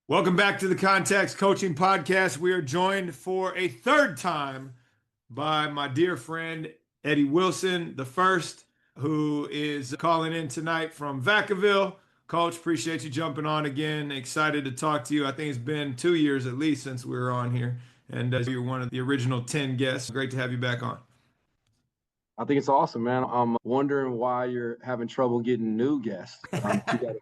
Welcome back to the Context Coaching Podcast. We are joined for a third time by my dear friend Eddie Wilson, the first, who is calling in tonight from Vacaville. Coach, appreciate you jumping on again. Excited to talk to you. I think it's been 2 years at least since we were on here, and you're one of the original 10 guests. Great to have you back on. I think it's awesome, man. I'm wondering why you're having trouble getting new guests. You got to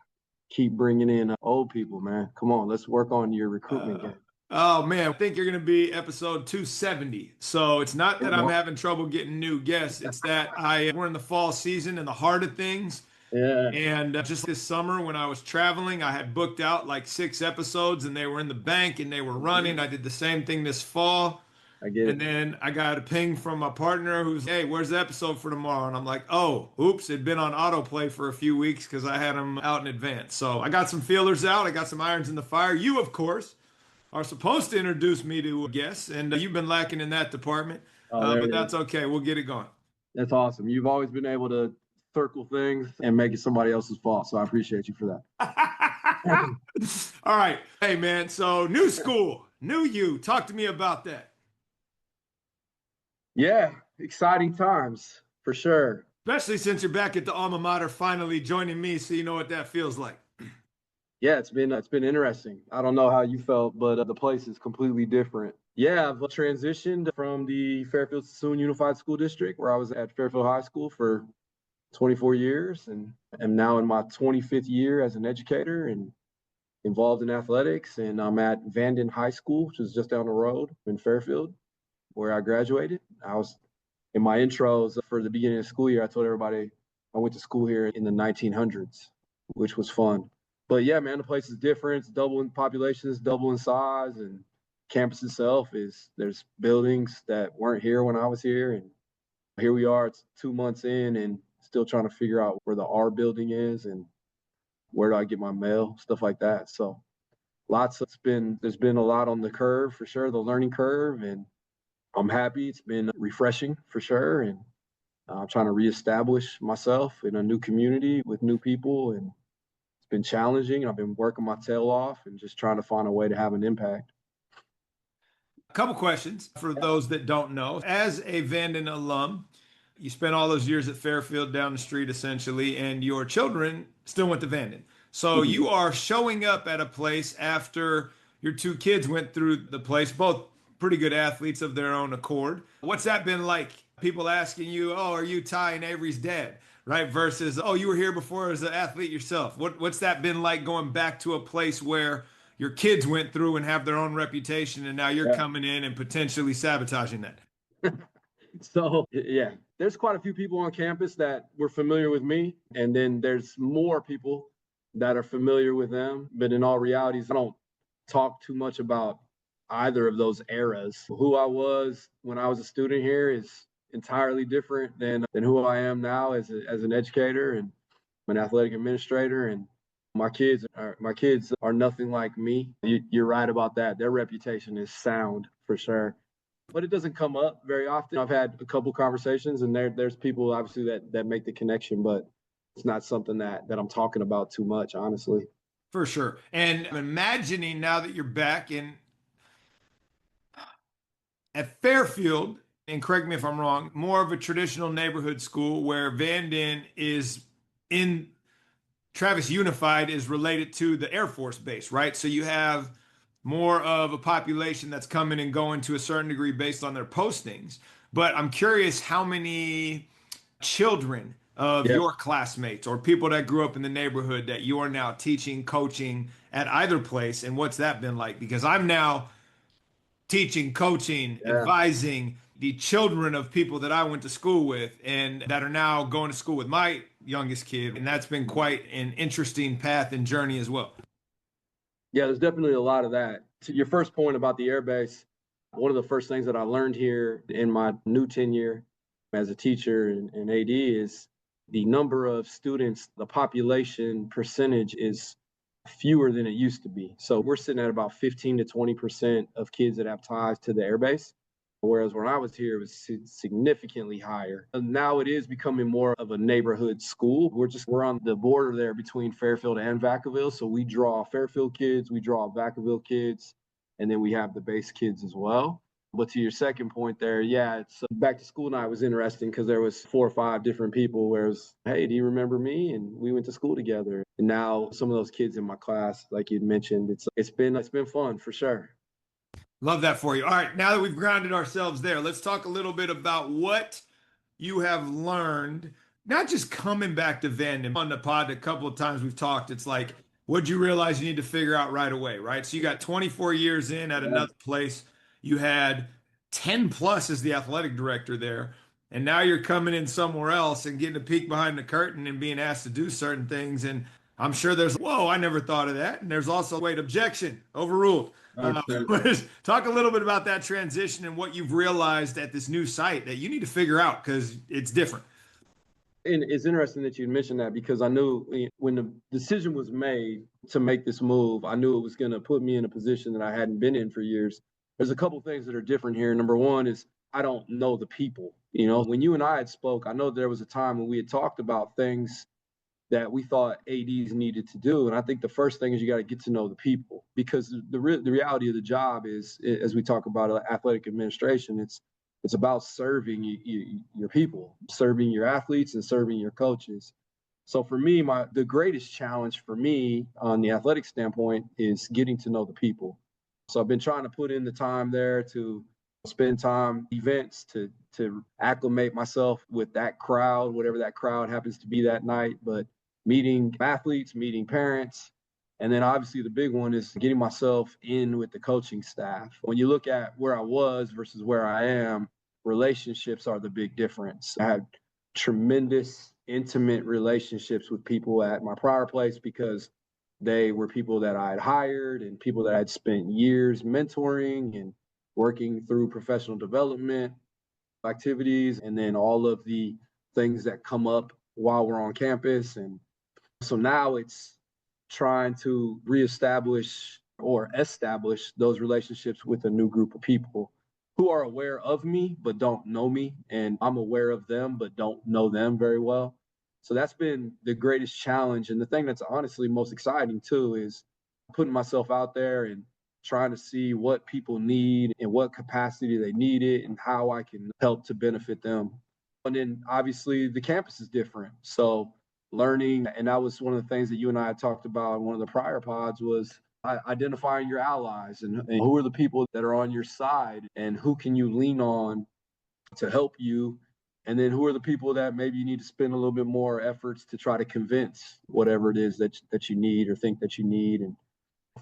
keep bringing in old people, man. Come on, let's work on your recruitment game. Oh man, I think you're going to be episode 270. So it's not that I'm having trouble getting new guests. It's that we're in the fall season and the heart of things. Yeah. And just this summer when I was traveling, I had booked out like 6 episodes and they were in the bank and they were running. I did the same thing this fall. I get it. And then I got a ping from my partner who's, hey, where's the episode for tomorrow? And I'm like, oh, oops, it'd been on autoplay for a few weeks because I had them out in advance. So I got some feelers out. I got some irons in the fire. You, of course, are supposed to introduce me to guests, and you've been lacking in that department. But that's okay. We'll get it going. That's awesome. You've always been able to circle things and make it somebody else's fault. So I appreciate you for that. All right. Hey, man. So new school, new you. Talk to me about that. Yeah, exciting times for sure. Especially since you're back at the alma mater finally joining me, so you know what that feels like. Yeah, it's been interesting. I don't know how you felt, but the place is completely different. Yeah, I've transitioned from the Fairfield-Suisun Unified School District, where I was at Fairfield High School for 24 years, and am now in my 25th year as an educator and involved in athletics. And I'm at Vanden High School, which is just down the road in Fairfield, where I graduated. I was in my intros for the beginning of the school year. I told everybody I went to school here in the 1900s, which was fun. But yeah, man, the place is different. It's double in population, it's double in size, and campus itself there's buildings that weren't here when I was here, and here we are. It's 2 months in, and still trying to figure out where the R building is and where do I get my mail, stuff like that. So there's been a lot on the curve for sure, the learning curve, and I'm happy. It's been refreshing for sure, and I'm trying to reestablish myself in a new community with new people, and it's been challenging. I've been working my tail off and just trying to find a way to have an impact. A couple questions for those that don't know. As a Vanden alum, you spent all those years at Fairfield down the street essentially, and your children still went to Vanden. So you are showing up at a place after your two kids went through the place, both pretty good athletes of their own accord. What's that been like? People asking you, oh, are you Ty and Avery's dad? Right? Versus, oh, you were here before as an athlete yourself. What's that been like going back to a place where your kids went through and have their own reputation, and now you're coming in and potentially sabotaging that? So, yeah, there's quite a few people on campus that were familiar with me, and then there's more people that are familiar with them. But in all realities, I don't talk too much about either of those eras. Who I was when I was a student here is entirely different than who I am now as an educator and an athletic administrator. And my kids are nothing like me. You're right about that. Their reputation is sound for sure, but it doesn't come up very often. I've had a couple conversations, and there's people obviously that make the connection, but it's not something that I'm talking about too much, honestly. For sure. And I'm imagining now that you're back at Fairfield, and correct me if I'm wrong, more of a traditional neighborhood school where Vanden is in Travis Unified is related to the Air Force Base, right? So you have more of a population that's coming and going to a certain degree based on their postings. But I'm curious how many children of your classmates or people that grew up in the neighborhood that you are now teaching, coaching at either place, and what's that been like? Because I'm now teaching, coaching, advising the children of people that I went to school with and that are now going to school with my youngest kid. And that's been quite an interesting path and journey as well. Yeah, there's definitely a lot of that. To your first point about the airbase, one of the first things that I learned here in my new tenure as a teacher and AD is the number of students, the population percentage is fewer than it used to be. So we're sitting at about 15 to 20% of kids that have ties to the airbase, Whereas when I was here, it was significantly higher. And now it is becoming more of a neighborhood school. We're on the border there between Fairfield and Vacaville. So we draw Fairfield kids, we draw Vacaville kids, and then we have the base kids as well. But to your second point there, yeah, it's back to school night was interesting because there was 4 or 5 different people where it was, hey, do you remember me? And we went to school together. And now some of those kids in my class, like you'd mentioned, it's been fun for sure. Love that for you. All right, now that we've grounded ourselves there, let's talk a little bit about what you have learned, not just coming back to Vanden. On the pod, a couple of times we've talked, it's like, what'd you realize you need to figure out right away, right? So you got 24 years in at another place. You had 10 plus as the athletic director there. And now you're coming in somewhere else and getting a peek behind the curtain and being asked to do certain things. And I'm sure there's, whoa, I never thought of that. And there's also, wait, objection, overruled. Talk a little bit about that transition and what you've realized at this new site that you need to figure out because it's different. And it's interesting that you mentioned that because I knew when the decision was made to make this move, I knew it was going to put me in a position that I hadn't been in for years. There's a couple of things that are different here. Number one is I don't know the people. When you and I had spoke, I know there was a time when we had talked about things that we thought ADs needed to do. And I think the first thing is you got to get to know the people because the reality of the job is, as we talk about athletic administration, it's about serving your people, serving your athletes and serving your coaches. So for me, the greatest challenge for me on the athletic standpoint is getting to know the people. So I've been trying to put in the time there to spend time events to acclimate myself with that crowd, whatever that crowd happens to be that night, but meeting athletes, meeting parents. And then obviously the big one is getting myself in with the coaching staff. When you look at where I was versus where I am, relationships are the big difference. I had tremendous intimate relationships with people at my prior place because they were people that I had hired and people that I'd spent years mentoring and working through professional development activities, and then all of the things that come up while we're on campus. And so now it's trying to reestablish or establish those relationships with a new group of people who are aware of me but don't know me, and I'm aware of them but don't know them very well. So that's been the greatest challenge. And the thing that's honestly most exciting too is putting myself out there and trying to see what people need and what capacity they need it and how I can help to benefit them. And then obviously the campus is different. So learning, and that was one of the things that you and I had talked about in one of the prior pods, was identifying your allies and who are the people that are on your side and who can you lean on to help you. And then who are the people that maybe you need to spend a little bit more efforts to try to convince whatever it is that you need or think that you need. And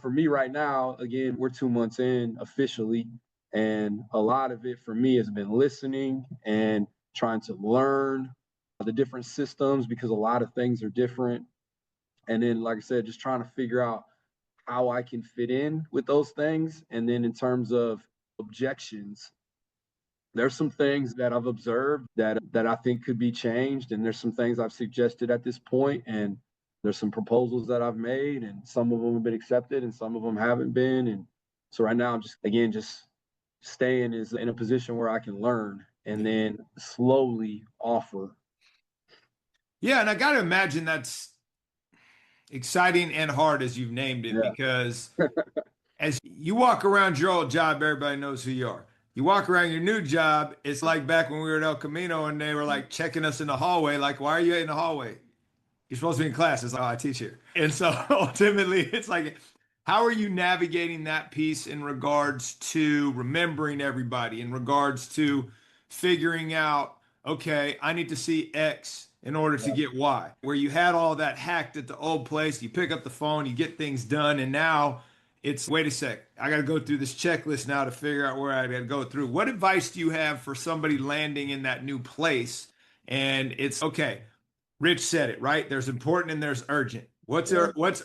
for me right now, again, we're 2 months in officially, and a lot of it for me has been listening and trying to learn the different systems because a lot of things are different. And then, like I said, just trying to figure out how I can fit in with those things. And then in terms of objections, there's some things that I've observed that I think could be changed. And there's some things I've suggested at this point, and there's some proposals that I've made, and some of them have been accepted and some of them haven't been. And so right now I'm just staying is in a position where I can learn and then slowly offer. Yeah, and I got to imagine that's exciting and hard as you've named it, because as you walk around your old job, everybody knows who you are. You walk around your new job, it's like back when we were at El Camino and they were like checking us in the hallway, like, why are you in the hallway? You're supposed to be in class. It's like, oh, I teach here. And so ultimately, it's like, how are you navigating that piece in regards to remembering everybody, in regards to figuring out, okay, I need to see X in order to get Y, where you had all that hacked at the old place, you pick up the phone, you get things done, and now it's, wait a sec, I got to go through this checklist now to figure out where I got to go through. What advice do you have for somebody landing in that new place? And it's, okay, Rich said it, right? There's important and there's urgent. What's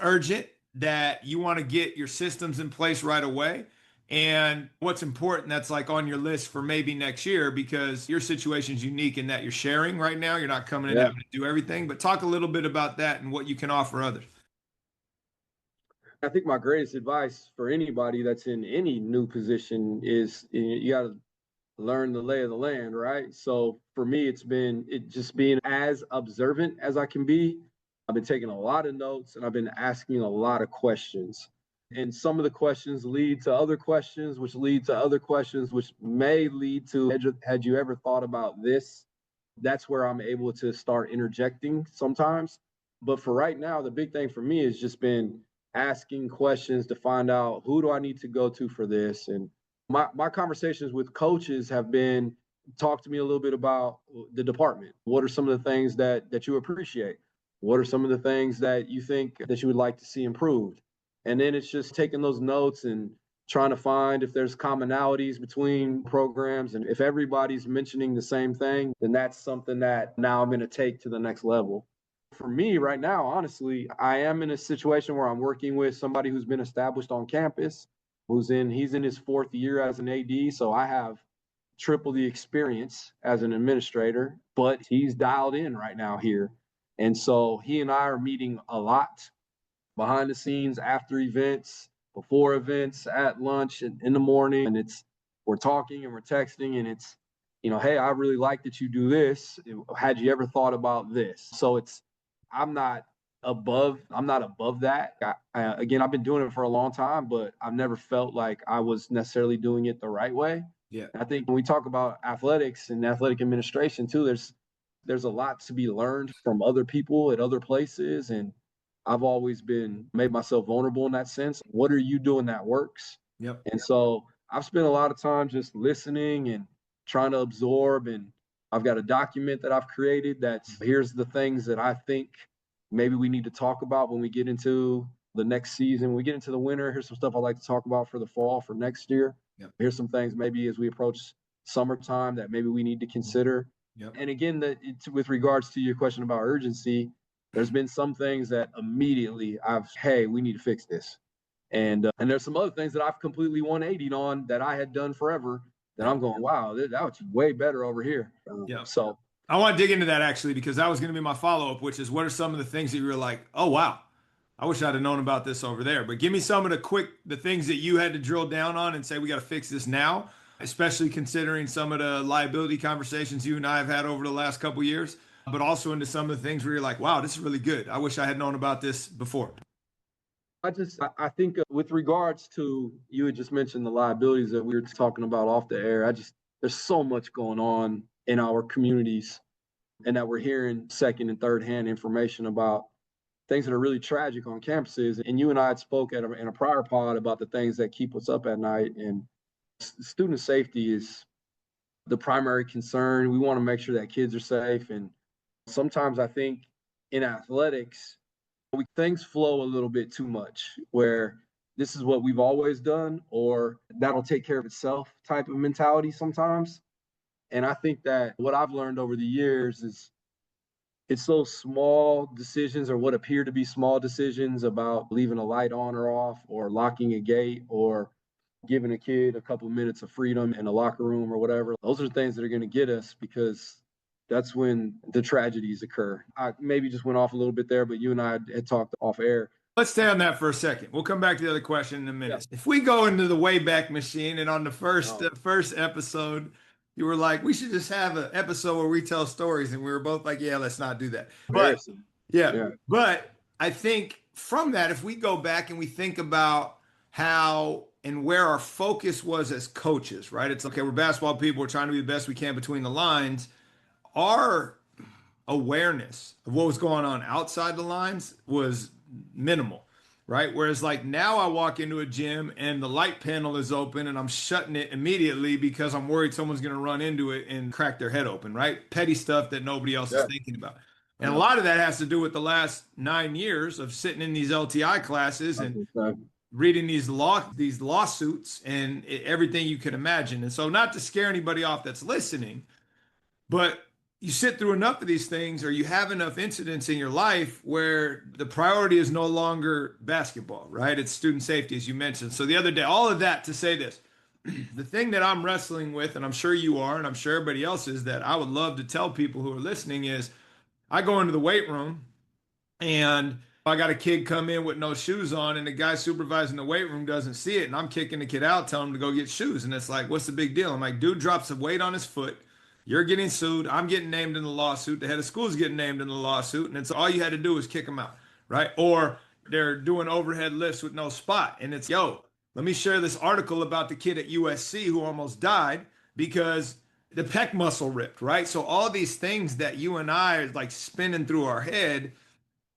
urgent that you want to get your systems in place right away? And what's important that's like on your list for maybe next year, because your situation is unique in that you're sharing right now. You're not coming in having to do everything, but talk a little bit about that and what you can offer others. I think my greatest advice for anybody that's in any new position is you got to learn the lay of the land, right? So for me, it just being as observant as I can be. I've been taking a lot of notes and I've been asking a lot of questions. And some of the questions lead to other questions, which lead to other questions, which may lead to, had you ever thought about this? That's where I'm able to start interjecting sometimes. But for right now, the big thing for me has just been asking questions to find out who do I need to go to for this. And my conversations with coaches have been talk to me a little bit about the department. What are some of the things that you appreciate? What are some of the things that you think that you would like to see improved? And then it's just taking those notes and trying to find if there's commonalities between programs. And if everybody's mentioning the same thing, then that's something that now I'm going to take to the next level. For me right now, honestly, I am in a situation where I'm working with somebody who's been established on campus, he's in his 4th year as an AD. So I have triple the experience as an administrator, but he's dialed in right now here. And so he and I are meeting a lot behind the scenes, after events, before events, at lunch, and in the morning. And we're talking and we're texting, and it's, hey, I really like that you do this. Had you ever thought about this? So I'm not above that. Again, I've been doing it for a long time, but I've never felt like I was necessarily doing it the right way. Yeah. I think when we talk about athletics and athletic administration too, there's a lot to be learned from other people at other places. And I've always made myself vulnerable in that sense. What are you doing that works? Yep. And so I've spent a lot of time just listening and trying to absorb. And I've got a document that I've created here's the things that I think maybe we need to talk about when we get into the next season. When we get into the winter, here's some stuff I'd like to talk about for the fall, for next year. Yep. Here's some things maybe as we approach summertime that maybe we need to consider. Yep. And again, with regards to your question about urgency, there's been some things that immediately hey, we need to fix this. And there's some other things that I've completely 180'd on that I had done forever that I'm going, wow, that was way better over here. Yeah. So I want to dig into that actually, because that was going to be my follow-up, which is what are some of the things that you were like, oh, wow, I wish I'd have known about this over there. But give me some of the things that you had to drill down on and say, we got to fix this now, especially considering some of the liability conversations you and I have had over the last couple of years, but also into some of the things where you're like, wow, this is really good. I wish I had known about this before. I think with regards to, you had just mentioned the liabilities that we were talking about off the air. There's so much going on in our communities, and that we're hearing second and third hand information about things that are really tragic on campuses. And you and I had spoke in a prior pod about the things that keep us up at night, and student safety is the primary concern. We want to make sure that kids are safe. And sometimes I think in athletics, things flow a little bit too much, where this is what we've always done, or that'll take care of itself type of mentality sometimes. And I think that what I've learned over the years is it's those small decisions, or what appear to be small decisions, about leaving a light on or off, or locking a gate, or giving a kid a couple minutes of freedom in a locker room or whatever. Those are things that are going to get us, because that's when the tragedies occur. I maybe just went off a little bit there, but you and I had talked off air. Let's stay on that for a second. We'll come back to the other question in a minute. Yeah. If we go into the Wayback Machine, and on the first episode, you were like, we should just have an episode where we tell stories. And we were both like, yeah, let's not do that. But yeah. But I think from that, if we go back and we think about how and where our focus was as coaches, right? It's okay, we're basketball people. We're trying to be the best we can between the lines. Our awareness of what was going on outside the lines was minimal, right? Whereas like now I walk into a gym and the light panel is open and I'm shutting it immediately because I'm worried someone's going to run into it and crack their head open, right? Petty stuff that nobody else is thinking about. And a lot of that has to do with the last 9 years of sitting in these LTI classes and reading these lawsuits and everything you can imagine. And so, not to scare anybody off that's listening, but you sit through enough of these things, or you have enough incidents in your life where the priority is no longer basketball, right? It's student safety, as you mentioned. So the other day, all of that to say this, the thing that I'm wrestling with, and I'm sure you are, and I'm sure everybody else is, that I would love to tell people who are listening is, I go into the weight room and I got a kid come in with no shoes on, and the guy supervising the weight room doesn't see it, and I'm kicking the kid out, telling him to go get shoes. And it's like, what's the big deal? I'm like, dude drops a weight on his foot. You're getting sued. I'm getting named in the lawsuit. The head of school is getting named in the lawsuit. And it's all you had to do is kick him out, right? Or they're doing overhead lifts with no spot. And it's, yo, let me share this article about the kid at USC who almost died because the pec muscle ripped, right? So all these things that you and I are like spinning through our head,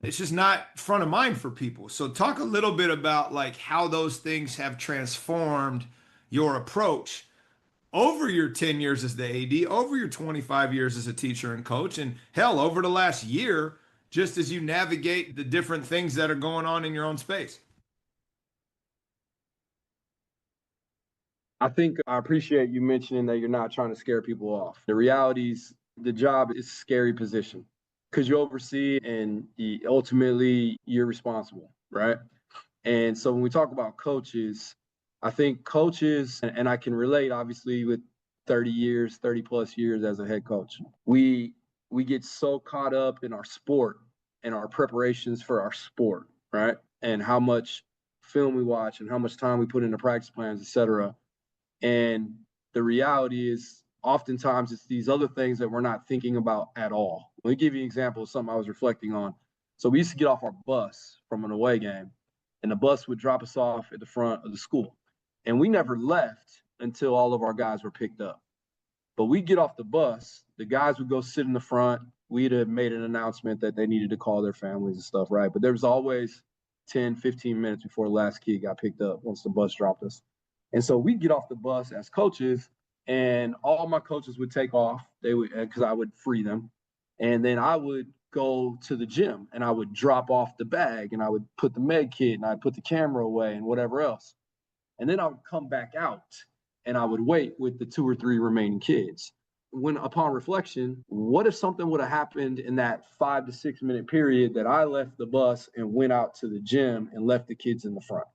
it's just not front of mind for people. So talk a little bit about like how those things have transformed your approach over your 10 years as the AD, over your 25 years as a teacher and coach, and hell, over the last year, just as you navigate the different things that are going on in your own space. I think I appreciate you mentioning that you're not trying to scare people off. The reality is the job is a scary position because you oversee and ultimately you're responsible, right? And so when we talk about coaches, I think coaches, and I can relate obviously with 30 plus years as a head coach, we get so caught up in our sport and our preparations for our sport, right? And how much film we watch and how much time we put into practice plans, et cetera. And the reality is oftentimes it's these other things that we're not thinking about at all. Let me give you an example of something I was reflecting on. So we used to get off our bus from an away game, and the bus would drop us off at the front of the school. And we never left until all of our guys were picked up. But we get off the bus, the guys would go sit in the front. We'd have made an announcement that they needed to call their families and stuff, right? But there was always 10, 15 minutes before the last kid got picked up once the bus dropped us. And so we get off the bus as coaches, and all my coaches would take off. They would, because I would free them. And then I would go to the gym and I would drop off the bag and I would put the med kit and I'd put the camera away and whatever else. And then I would come back out and I would wait with the 2 or 3 remaining kids. When upon reflection, what if something would have happened in that 5 to 6 minute period that I left the bus and went out to the gym and left the kids in the front?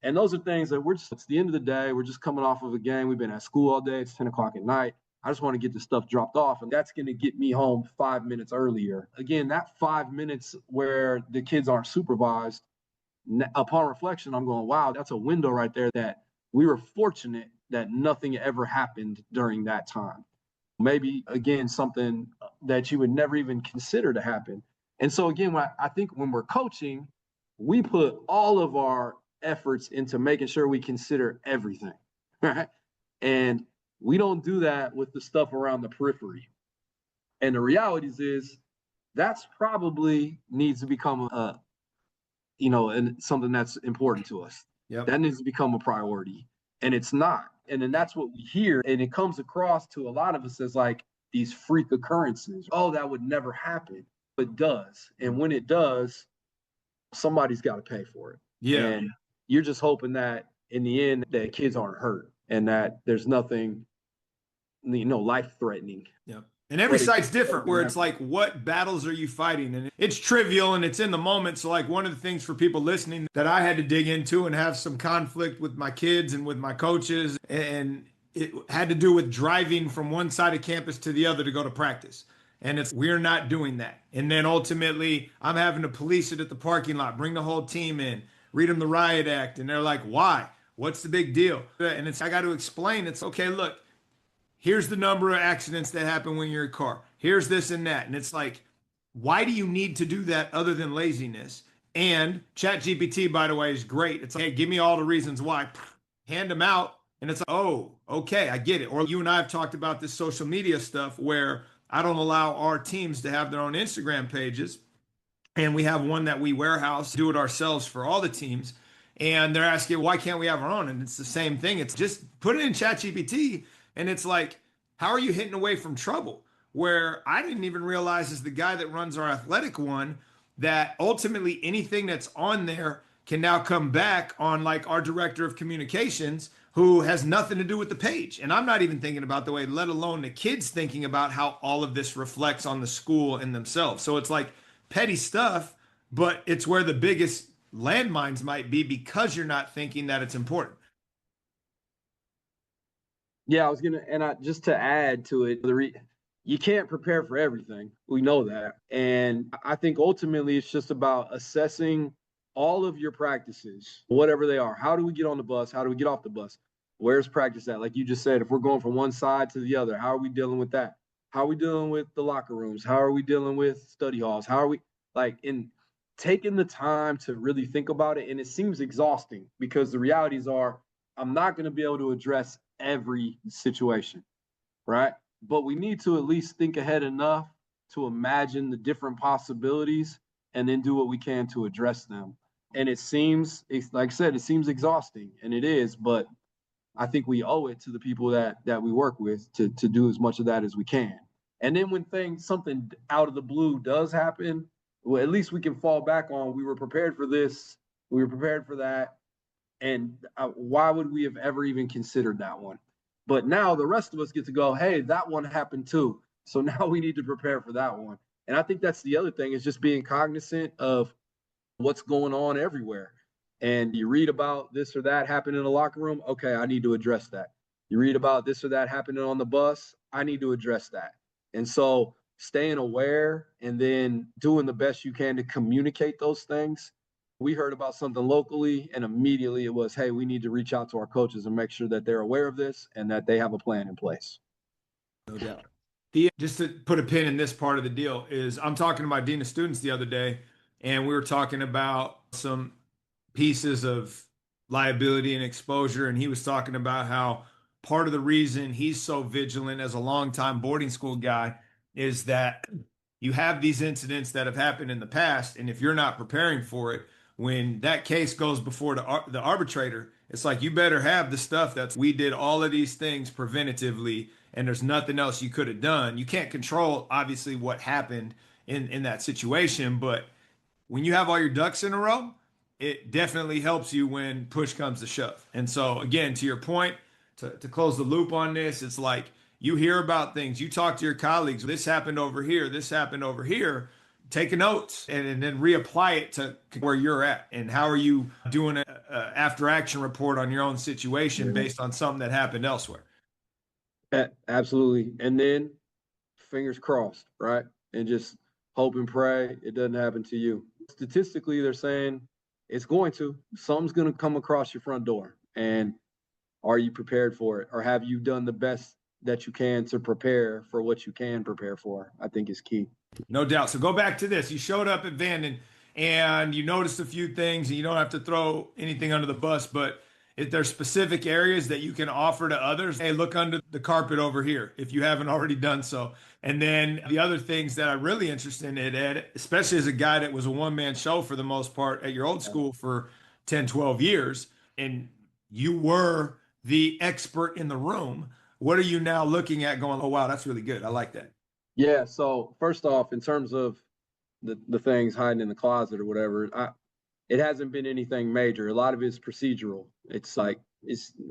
And those are things that it's the end of the day. We're just coming off of a game. We've been at school all day. It's 10 o'clock at night. I just want to get the stuff dropped off. And that's going to get me home 5 minutes earlier. Again, that 5 minutes where the kids aren't supervised, upon reflection, I'm going, wow, that's a window right there that we were fortunate that nothing ever happened during that time. Maybe, again, something that you would never even consider to happen. And so, again, I think when we're coaching, we put all of our efforts into making sure we consider everything, right? And we don't do that with the stuff around the periphery. And the reality is that's probably needs to become and something that's important to us. Yep. That needs to become a priority. And it's not. And then that's what we hear. And it comes across to a lot of us as like these freak occurrences. Oh, that would never happen. But it does. And when it does, somebody's got to pay for it. Yeah. And you're just hoping that in the end that kids aren't hurt and that there's nothing, life-threatening. Yeah. And every site's different where it's like, what battles are you fighting? And it's trivial and it's in the moment. So like one of the things for people listening that I had to dig into and have some conflict with my kids and with my coaches, and it had to do with driving from one side of campus to the other to go to practice. And we're not doing that. And then ultimately I'm having to police it at the parking lot, bring the whole team in, read them the riot act. And they're like, why? What's the big deal? And I got to explain. It's okay, look, here's the number of accidents that happen when you're in a car. Here's this and that. And it's like, why do you need to do that other than laziness? And ChatGPT, by the way, is great. It's like, hey, give me all the reasons why. Hand them out. And it's like, oh, okay, I get it. Or you and I have talked about this social media stuff where I don't allow our teams to have their own Instagram pages. And we have one that we warehouse, do it ourselves for all the teams. And they're asking, why can't we have our own? And it's the same thing. It's just put it in ChatGPT. And it's like, how are you hitting away from trouble? Where I didn't even realize as the guy that runs our athletic one, that ultimately anything that's on there can now come back on like our director of communications who has nothing to do with the page. And I'm not even thinking about the way, let alone the kids thinking about how all of this reflects on the school and themselves. So it's like petty stuff, but it's where the biggest landmines might be because you're not thinking that it's important. Yeah, I was just to add to it, you can't prepare for everything. We know that. And I think ultimately it's just about assessing all of your practices, whatever they are. How do we get on the bus? How do we get off the bus? Where's practice at? Like you just said, if we're going from one side to the other, how are we dealing with that? How are we dealing with the locker rooms? How are we dealing with study halls? How are we like in taking the time to really think about it? And it seems exhausting because the realities are I'm not going to be able to address every situation, right? But we need to at least think ahead enough to imagine the different possibilities and then do what we can to address them. And it's like I said, it seems exhausting, and it is, but I think we owe it to the people that we work with to do as much of that as we can. And then when something out of the blue does happen, well, at least we can fall back on we were prepared for this, we were prepared for that, and why would we have ever even considered that one? But now the rest of us get to go, hey, that one happened too. So now we need to prepare for that one. And I think that's the other thing is just being cognizant of what's going on everywhere. And you read about this or that happening in the locker room. Okay, I need to address that. You read about this or that happening on the bus. I need to address that. And so staying aware and then doing the best you can to communicate those things. We heard about something locally and immediately it was, hey, we need to reach out to our coaches and make sure that they're aware of this and that they have a plan in place. No doubt. Just to put a pin in this part of the deal is I'm talking to my dean of students the other day, and we were talking about some pieces of liability and exposure, and he was talking about how part of the reason he's so vigilant as a longtime boarding school guy is that you have these incidents that have happened in the past, and if you're not preparing for it, when that case goes before the arbitrator, it's like you better have the stuff that's we did all of these things preventatively, and there's nothing else you could have done. You can't control obviously what happened in that situation, but when you have all your ducks in a row, it definitely helps you when push comes to shove. And so, again, to your point, to close the loop on this, it's like you hear about things, you talk to your colleagues, this happened over here, this happened over here. Take notes and then reapply it to where you're at. And how are you doing an after action report on your own situation based on something that happened elsewhere? Absolutely. And then fingers crossed, right? And just hope and pray it doesn't happen to you. Statistically, they're saying it's going to. Something's going to come across your front door. And are you prepared for it? Or have you done the best that you can to prepare for what you can prepare for? I think is key. No doubt. So go back to this. You showed up at Vanden and you noticed a few things, and you don't have to throw anything under the bus, but if there's specific areas that you can offer to others, hey, look under the carpet over here if you haven't already done so. And then the other things that I'm really interested in, Ed, especially as a guy that was a one-man show for the most part at your old school for 10, 12 years, and you were the expert in the room. What are you now looking at going, oh, wow, that's really good. I like that. Yeah. So first off, in terms of the things hiding in the closet or whatever, it hasn't been anything major. A lot of it's procedural. It's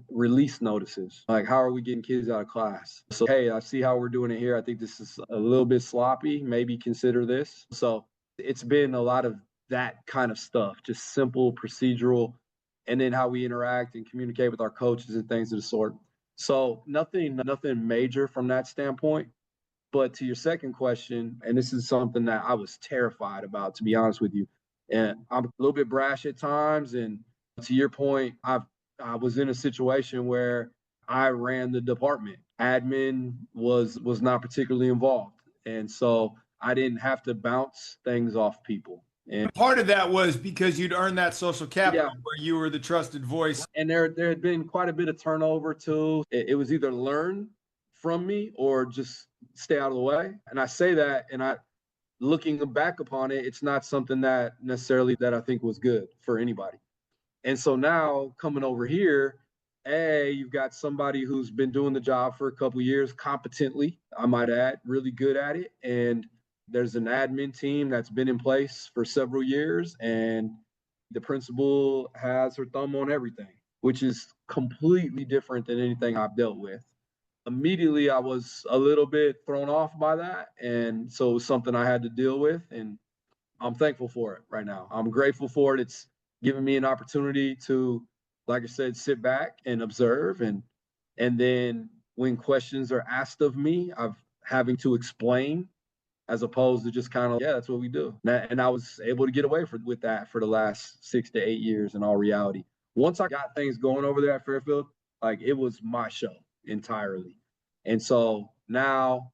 release notices. Like, how are we getting kids out of class? So, hey, I see how we're doing it here. I think this is a little bit sloppy. Maybe consider this. So it's been a lot of that kind of stuff, just simple procedural, and then how we interact and communicate with our coaches and things of the sort. So nothing major from that standpoint. But to your second question, and this is something that I was terrified about, to be honest with you, and I'm a little bit brash at times. And to your point, I was in a situation where I ran the department. Admin was not particularly involved, and so I didn't have to bounce things off people. And part of that was because you'd earned that social capital where you were the trusted voice. And there had been quite a bit of turnover too. It was either learn from me or just stay out of the way. And I say that, and looking back upon it, it's not something that necessarily that I think was good for anybody. And so now coming over here, you've got somebody who's been doing the job for a couple of years competently, I might add, really good at it. And there's an admin team that's been in place for several years, and the principal has her thumb on everything, which is completely different than anything I've dealt with. Immediately, I was a little bit thrown off by that. And so it was something I had to deal with. And I'm thankful for it right now. I'm grateful for it. It's given me an opportunity to, like I said, sit back and observe. And then when questions are asked of me, having to explain as opposed to just kind of, yeah, that's what we do. And I was able to get away with that for the last 6 to 8 years in all reality. Once I got things going over there at Fairfield, like it was my show entirely. And so now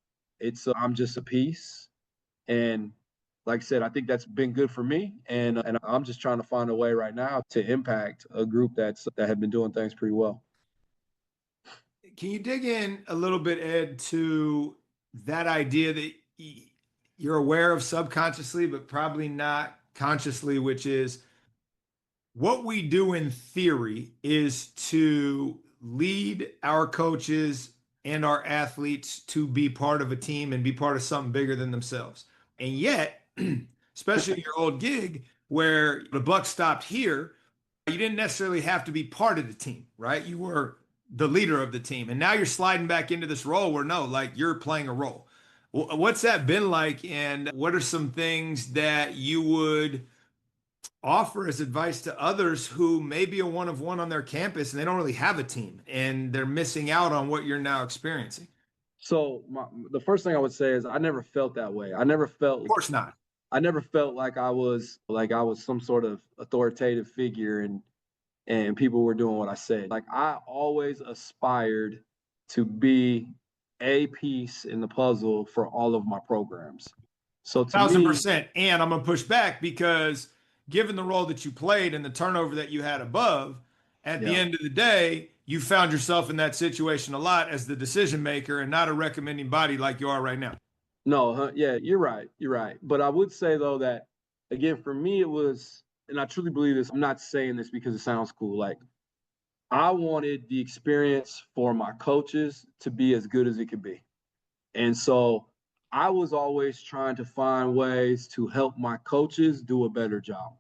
I'm just a piece. And like I said, I think that's been good for me. And I'm just trying to find a way right now to impact a group that have been doing things pretty well. Can you dig in a little bit, Ed, to that idea that you're aware of subconsciously, but probably not consciously, which is what we do in theory is to lead our coaches and our athletes to be part of a team and be part of something bigger than themselves. And yet, especially in your old gig where the buck stopped here, you didn't necessarily have to be part of the team, right? You were the leader of the team. And now you're sliding back into this role where no, like you're playing a role. What's that been like? And what are some things that you would offer as advice to others who may be a one of one on their campus and they don't really have a team and they're missing out on what you're now experiencing? So the first thing I would say is I never felt that way. I never felt Of course not. I never felt like I was some sort of authoritative figure and people were doing what I said. Like I always aspired to be a piece in the puzzle for all of my programs. So to me, 1,000%. And I'm going to push back because given the role that you played and the turnover that you had above, at the yeah, end of the day, you found yourself in that situation a lot as the decision maker and not a recommending body like you are right now. no, yeah, you're right. You're right. But I would say though that again, for me, it was, and I truly believe this. I'm not saying this because it sounds cool. Like I wanted the experience for my coaches to be as good as it could be. And so I was always trying to find ways to help my coaches do a better job.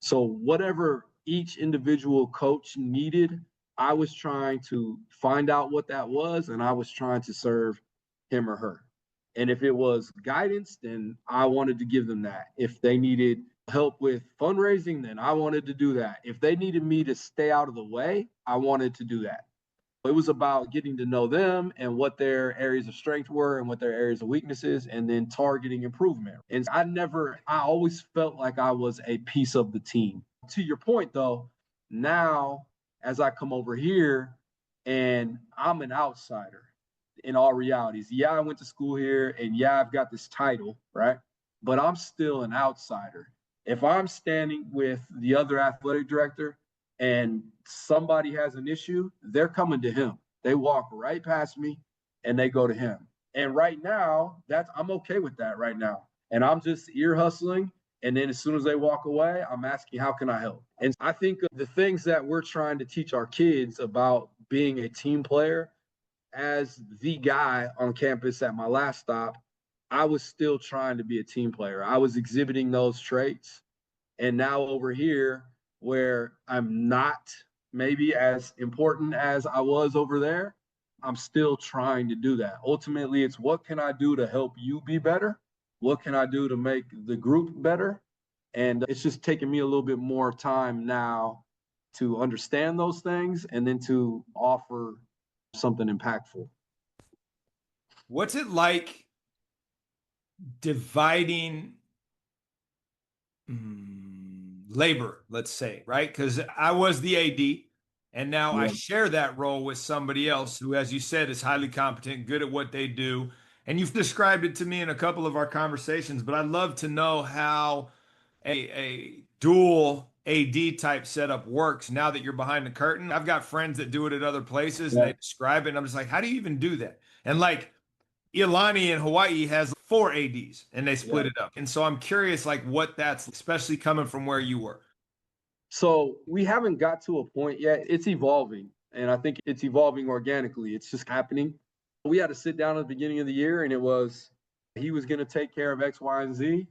So whatever each individual coach needed, I was trying to find out what that was, and I was trying to serve him or her. And if it was guidance, then I wanted to give them that. If they needed help with fundraising, then I wanted to do that. If they needed me to stay out of the way, I wanted to do that. It was about getting to know them and what their areas of strength were and what their areas of weaknesses, and then targeting improvement. And I always felt like I was a piece of the team. To your point, though, now as I come over here and I'm an outsider in all realities. Yeah, I went to school here and yeah, I've got this title, right? But I'm still an outsider. If I'm standing with the other athletic director and somebody has an issue, they're coming to him. They walk right past me and they go to him. And right now, I'm okay with that right now. And I'm just ear hustling. And then as soon as they walk away, I'm asking, how can I help? And I think the things that we're trying to teach our kids about being a team player, as the guy on campus at my last stop, I was still trying to be a team player. I was exhibiting those traits. And now over here, where I'm not maybe as important as I was over there, I'm still trying to do that. Ultimately, it's what can I do to help you be better? What can I do to make the group better? And it's just taking me a little bit more time now to understand those things and then to offer something impactful. What's it like dividing labor, let's say, right? Because I was the AD, and now I Yeah. share that role with somebody else who, as you said, is highly competent, good at what they do. And you've described it to me in a couple of our conversations, but I'd love to know how a dual AD type setup works now that you're behind the curtain. I've got friends that do it at other places and Yeah. they describe it, and I'm just like, how do you even do that? And like Ilani in Hawaii has four ADs and they Yeah. split it up. And so I'm curious, like, what that's, especially coming from where you were. So we haven't got to a point yet. It's evolving, and I think it's evolving organically. It's just happening. We had to sit down at the beginning of the year, and it was he was going to take care of X, Y, and Z,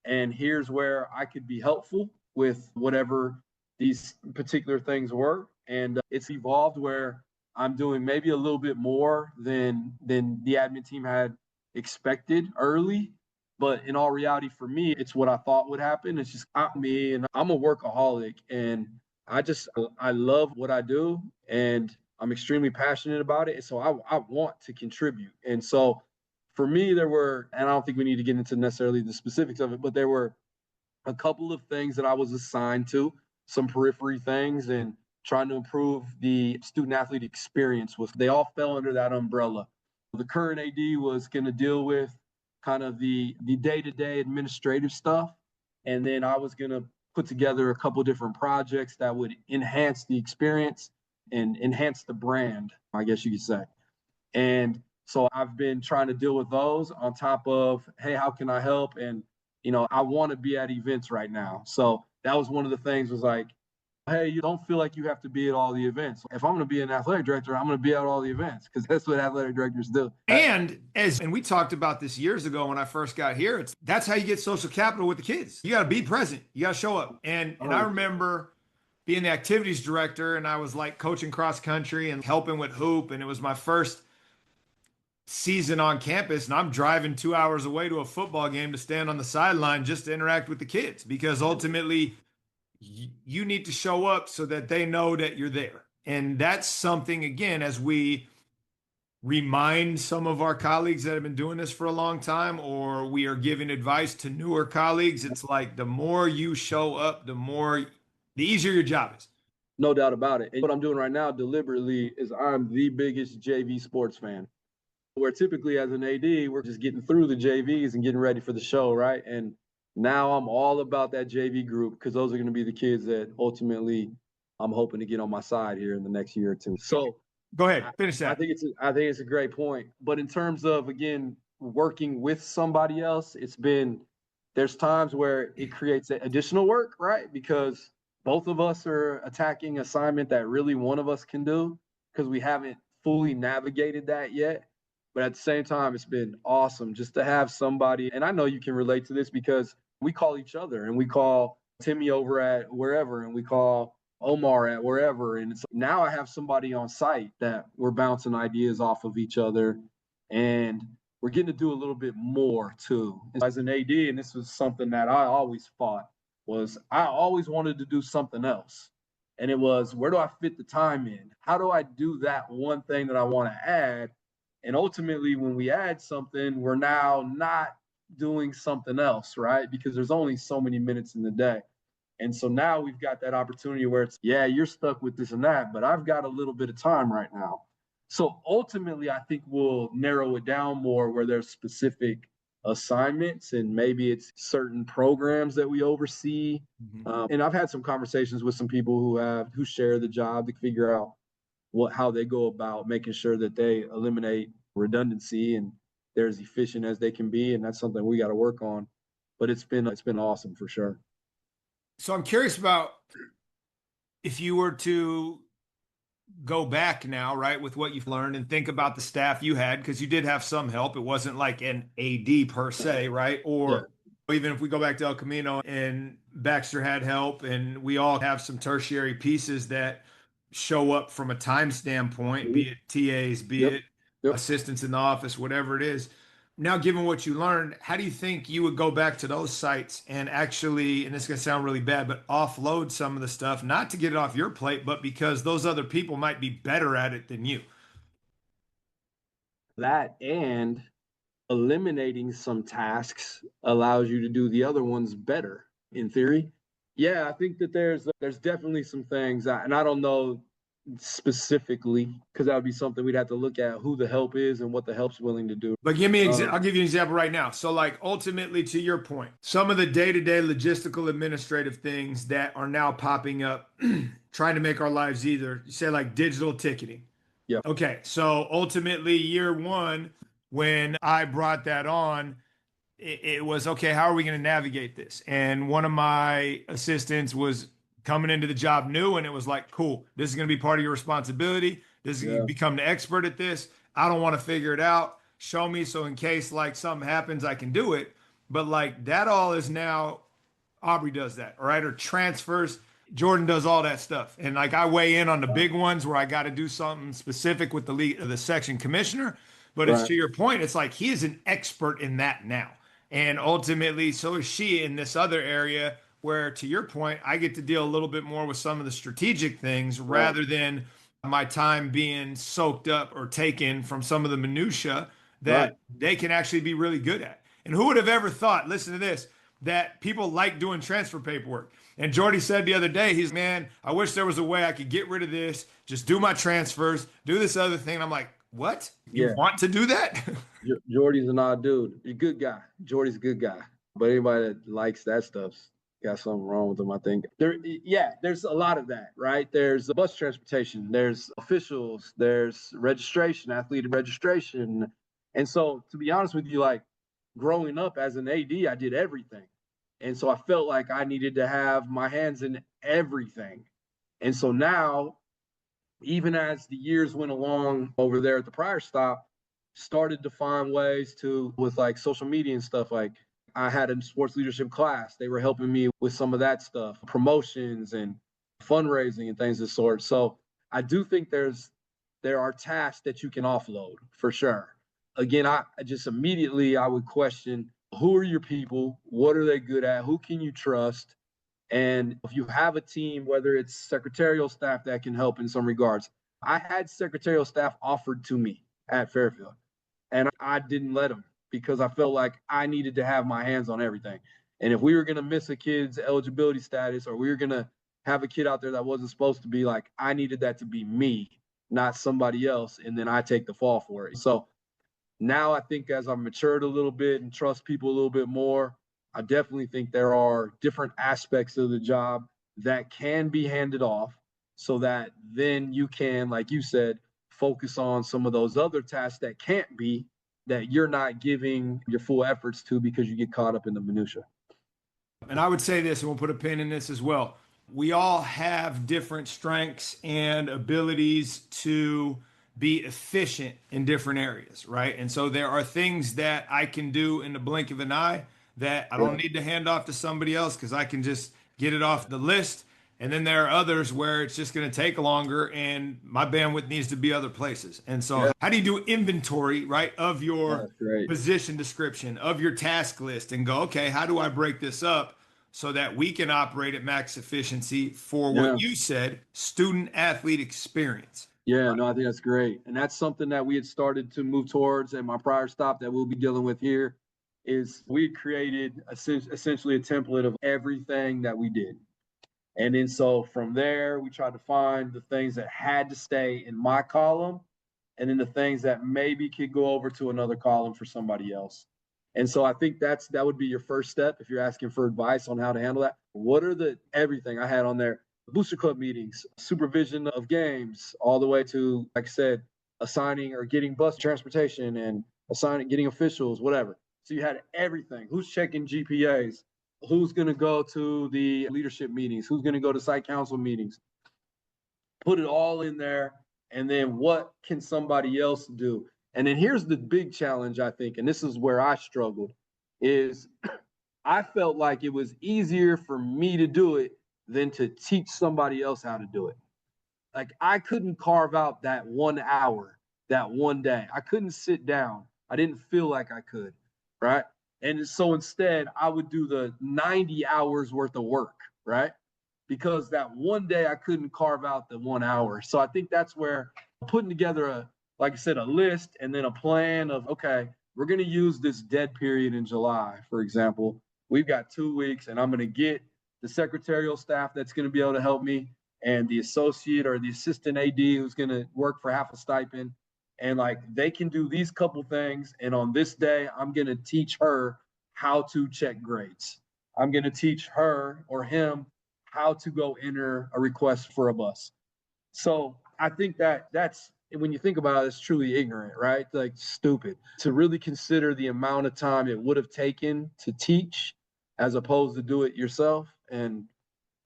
and here's where I could be helpful with whatever these particular things were. And it's evolved where I'm doing maybe a little bit more than the admin team had expected early, but in all reality, for me, it's what I thought would happen. It's just not me, and I'm a workaholic, and I love what I do, and I'm extremely passionate about it. And so I want to contribute. And so for me, there were, and I don't think we need to get into necessarily the specifics of it, but there were a couple of things that I was assigned to, some periphery things, and trying to improve the student athlete experience. Was they all fell under that umbrella. The current AD was going to deal with kind of the day-to-day administrative stuff, and then I was going to put together a couple different projects that would enhance the experience and enhance the brand, I guess you could say. And so I've been trying to deal with those on top of, hey, how can I help? And, I want to be at events right now. So that was one of the things, was like, hey, you don't feel like you have to be at all the events. If I'm going to be an athletic director, I'm going to be at all the events, because that's what athletic directors do. And we talked about this years ago when I first got here, that's how you get social capital with the kids. You got to be present. You got to show up. And I remember being the activities director, and I was like coaching cross country and helping with hoop. And it was my first season on campus, and I'm driving 2 hours away to a football game to stand on the sideline just to interact with the kids, because ultimately you need to show up so that they know that you're there. And that's something, again, as we remind some of our colleagues that have been doing this for a long time, or we are giving advice to newer colleagues, it's like the more you show up, the easier your job is. No doubt about it. And what I'm doing right now deliberately is I'm the biggest JV sports fan, where typically as an AD, we're just getting through the JVs and getting ready for the show, right? And now I'm all about that JV group, because those are going to be the kids that ultimately I'm hoping to get on my side here in the next year or two. So go ahead, finish that. I think it's a great point. But in terms of, again, working with somebody else, there's times where it creates additional work, right? Because both of us are attacking assignment that really one of us can do, because we haven't fully navigated that yet. But at the same time, it's been awesome just to have somebody, and I know you can relate to this, because we call each other, and we call Timmy over at wherever, and we call Omar at wherever. And now I have somebody on site that we're bouncing ideas off of each other, and we're getting to do a little bit more too. As an AD, and this was something that I always fought, was I always wanted to do something else. And it was, where do I fit the time in? How do I do that one thing that I want to add? And ultimately, when we add something, we're now not doing something else, right? Because there's only so many minutes in the day. And so now we've got that opportunity where it's, yeah, you're stuck with this and that, but I've got a little bit of time right now. So ultimately, I think we'll narrow it down more where there's specific assignments, and maybe it's certain programs that we oversee. And I've had some conversations with some people who share the job to figure out how they go about making sure that they eliminate redundancy and they're as efficient as they can be. And that's something we got to work on. But it's been awesome for sure. So I'm curious about, if you were to go back now, right, with what you've learned, and think about the staff you had, because you did have some help. It wasn't like an AD per se, right? Or even if we go back to El Camino, and Baxter had help, and we all have some tertiary pieces that show up from a time standpoint, be it TAs, be it assistants in the office, whatever it is. Now, given what you learned, how do you think you would go back to those sites and actually, and this is going to sound really bad, but offload some of the stuff, not to get it off your plate, but because those other people might be better at it than you? That, and eliminating some tasks allows you to do the other ones better, in theory. Yeah, I think that there's definitely some things, and I don't know specifically, because that would be something we'd have to look at, who the help is and what the help's willing to do. But I'll give you an example right now. So like, ultimately, to your point, some of the day-to-day logistical administrative things that are now popping up, trying to make our lives easier, you say like digital ticketing. Yeah. Okay. So ultimately, year one, when I brought that on, it was, okay, how are we going to navigate this? And one of my assistants was coming into the job new, and it was like, cool, this is going to be part of your responsibility. This is you become the expert at this. I don't want to figure it out. Show me, so in case like something happens, I can do it. But like, that all is now, Aubrey does that, all right? Or transfers. Jordan does all that stuff. And like, I weigh in on the big ones where I got to do something specific with the section commissioner. But it's to your point, it's like, he is an expert in that now. And ultimately, so is she in this other area, where, to your point, I get to deal a little bit more with some of the strategic things rather than my time being soaked up or taken from some of the minutia. Right. that they can actually be really good at. And who would have ever thought, listen to this, that people like doing transfer paperwork? And Jordy said the other day, he's, man, I wish there was a way I could get rid of this, just do my transfers, do this other thing. And I'm like, what? You Yeah. want to do that? Jordy's an odd dude. He's a good guy. Jordy's a good guy. But anybody that likes that stuff's got something wrong with them, I think. There's a lot of that, right? There's the bus transportation, there's officials, there's registration, athlete registration. And so, to be honest with you, like growing up as an AD, I did everything. And so I felt like I needed to have my hands in everything. And so now, even as the years went along over there at the prior stop, started to find ways to, with like social media and stuff, like I had a sports leadership class. They were helping me with some of that stuff, promotions and fundraising and things of the sort. So I do think there are tasks that you can offload for sure. Again, I just immediately I would question, who are your people? What are they good at? Who can you trust? And if you have a team, whether it's secretarial staff that can help in some regards, I had secretarial staff offered to me at Fairfield, and I didn't let them because I felt like I needed to have my hands on everything. And if we were going to miss a kid's eligibility status, or we were going to have a kid out there that wasn't supposed to be, like, I needed that to be me, not somebody else, and then I take the fall for it. So now I think as I've matured a little bit and trust people a little bit more, I definitely think there are different aspects of the job that can be handed off so that then you can, like you said, focus on some of those other tasks that can't be, that you're not giving your full efforts to because you get caught up in the minutia. And I would say this, and we'll put a pin in this as well. We all have different strengths and abilities to be efficient in different areas, right? And so there are things that I can do in the blink of an eye that I don't need to hand off to somebody else because I can just get it off the list. And then there are others where it's just going to take longer and my bandwidth needs to be other places. And so how do you do inventory, right, of your position description, of your task list, and go, okay, how do I break this up so that we can operate at max efficiency for what you said, student athlete experience? Yeah, no, I think that's great. And that's something that we had started to move towards. And my prior stop that we'll be dealing with here is we created essentially a template of everything that we did. And then so from there, we tried to find the things that had to stay in my column, and then the things that maybe could go over to another column for somebody else. And so I think that would be your first step if you're asking for advice on how to handle that. What are the everything I had on there? Booster club meetings, supervision of games, all the way to, like I said, assigning or getting bus transportation and getting officials, whatever. So you had everything. Who's checking GPAs? Who's going to go to the leadership meetings? Who's going to go to site council meetings? Put it all in there. And then what can somebody else do? And then here's the big challenge, I think, and this is where I struggled, is I felt like it was easier for me to do it than to teach somebody else how to do it. Like I couldn't carve out that 1 hour, that one day. I couldn't sit down. I didn't feel like I could, right? And so instead, I would do the 90 hours worth of work, right? Because that one day I couldn't carve out the 1 hour. So I think that's where putting together like I said, a list and then a plan of, okay, we're going to use this dead period in July, for example. We've got 2 weeks and I'm going to get the secretarial staff that's going to be able to help me and the associate or the assistant AD who's going to work for half a stipend. And like they can do these couple things. And on this day, I'm going to teach her how to check grades. I'm going to teach her or him how to go enter a request for a bus. So I think that's, when you think about it, it's truly ignorant, right? Like stupid to really consider the amount of time it would have taken to teach as opposed to do it yourself. And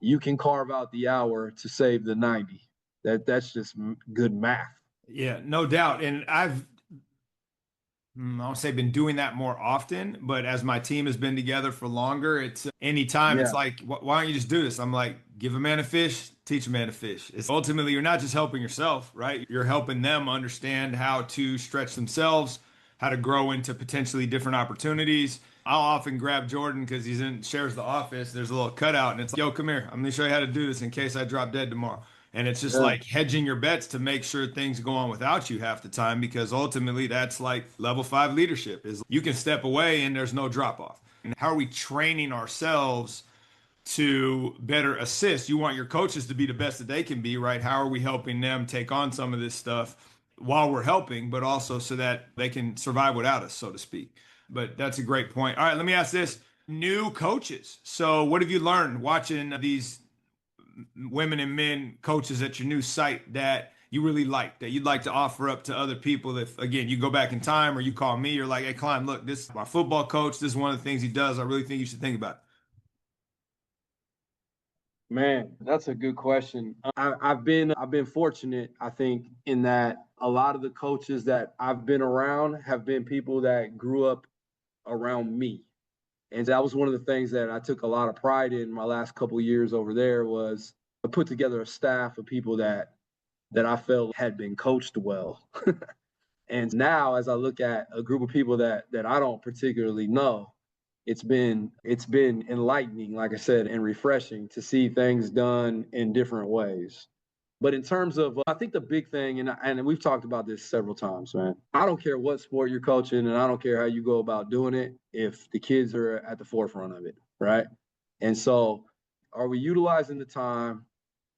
you can carve out the hour to save the 90. That's just good math. Yeah, no doubt. And I don't say been doing that more often, but as my team has been together for longer, it's anytime it's like, why don't you just do this? I'm like, give a man a fish, teach a man to fish. It's ultimately, you're not just helping yourself, right? You're helping them understand how to stretch themselves, how to grow into potentially different opportunities. I'll often grab Jordan because shares the office. There's a little cutout and it's like, yo, come here. I'm going to show you how to do this in case I drop dead tomorrow. And it's just Yeah. like hedging your bets to make sure things go on without you half the time, because ultimately that's like level 5 leadership is you can step away and there's no drop off. And how are we training ourselves to better assist? You want your coaches to be the best that they can be, right? How are we helping them take on some of this stuff while we're helping, but also so that they can survive without us, so to speak? But that's a great point. All right, let me ask this. New coaches. So what have you learned watching these women and men coaches at your new site that you really like, that you'd like to offer up to other people? If, again, you go back in time or you call me, you're like, hey, Klein, look, this is my football coach. This is one of the things he does. I really think you should think about it. Man, that's a good question. I've been fortunate, I think, in that a lot of the coaches that I've been around have been people that grew up around me. And that was one of the things that I took a lot of pride in my last couple of years over there was I put together a staff of people that I felt had been coached well. And now as I look at a group of people that I don't particularly know, it's been enlightening, like I said, and refreshing to see things done in different ways. But in terms of, I think the big thing, and we've talked about this several times, man. I don't care what sport you're coaching, and I don't care how you go about doing it, if the kids are at the forefront of it, right? And so, are we utilizing the time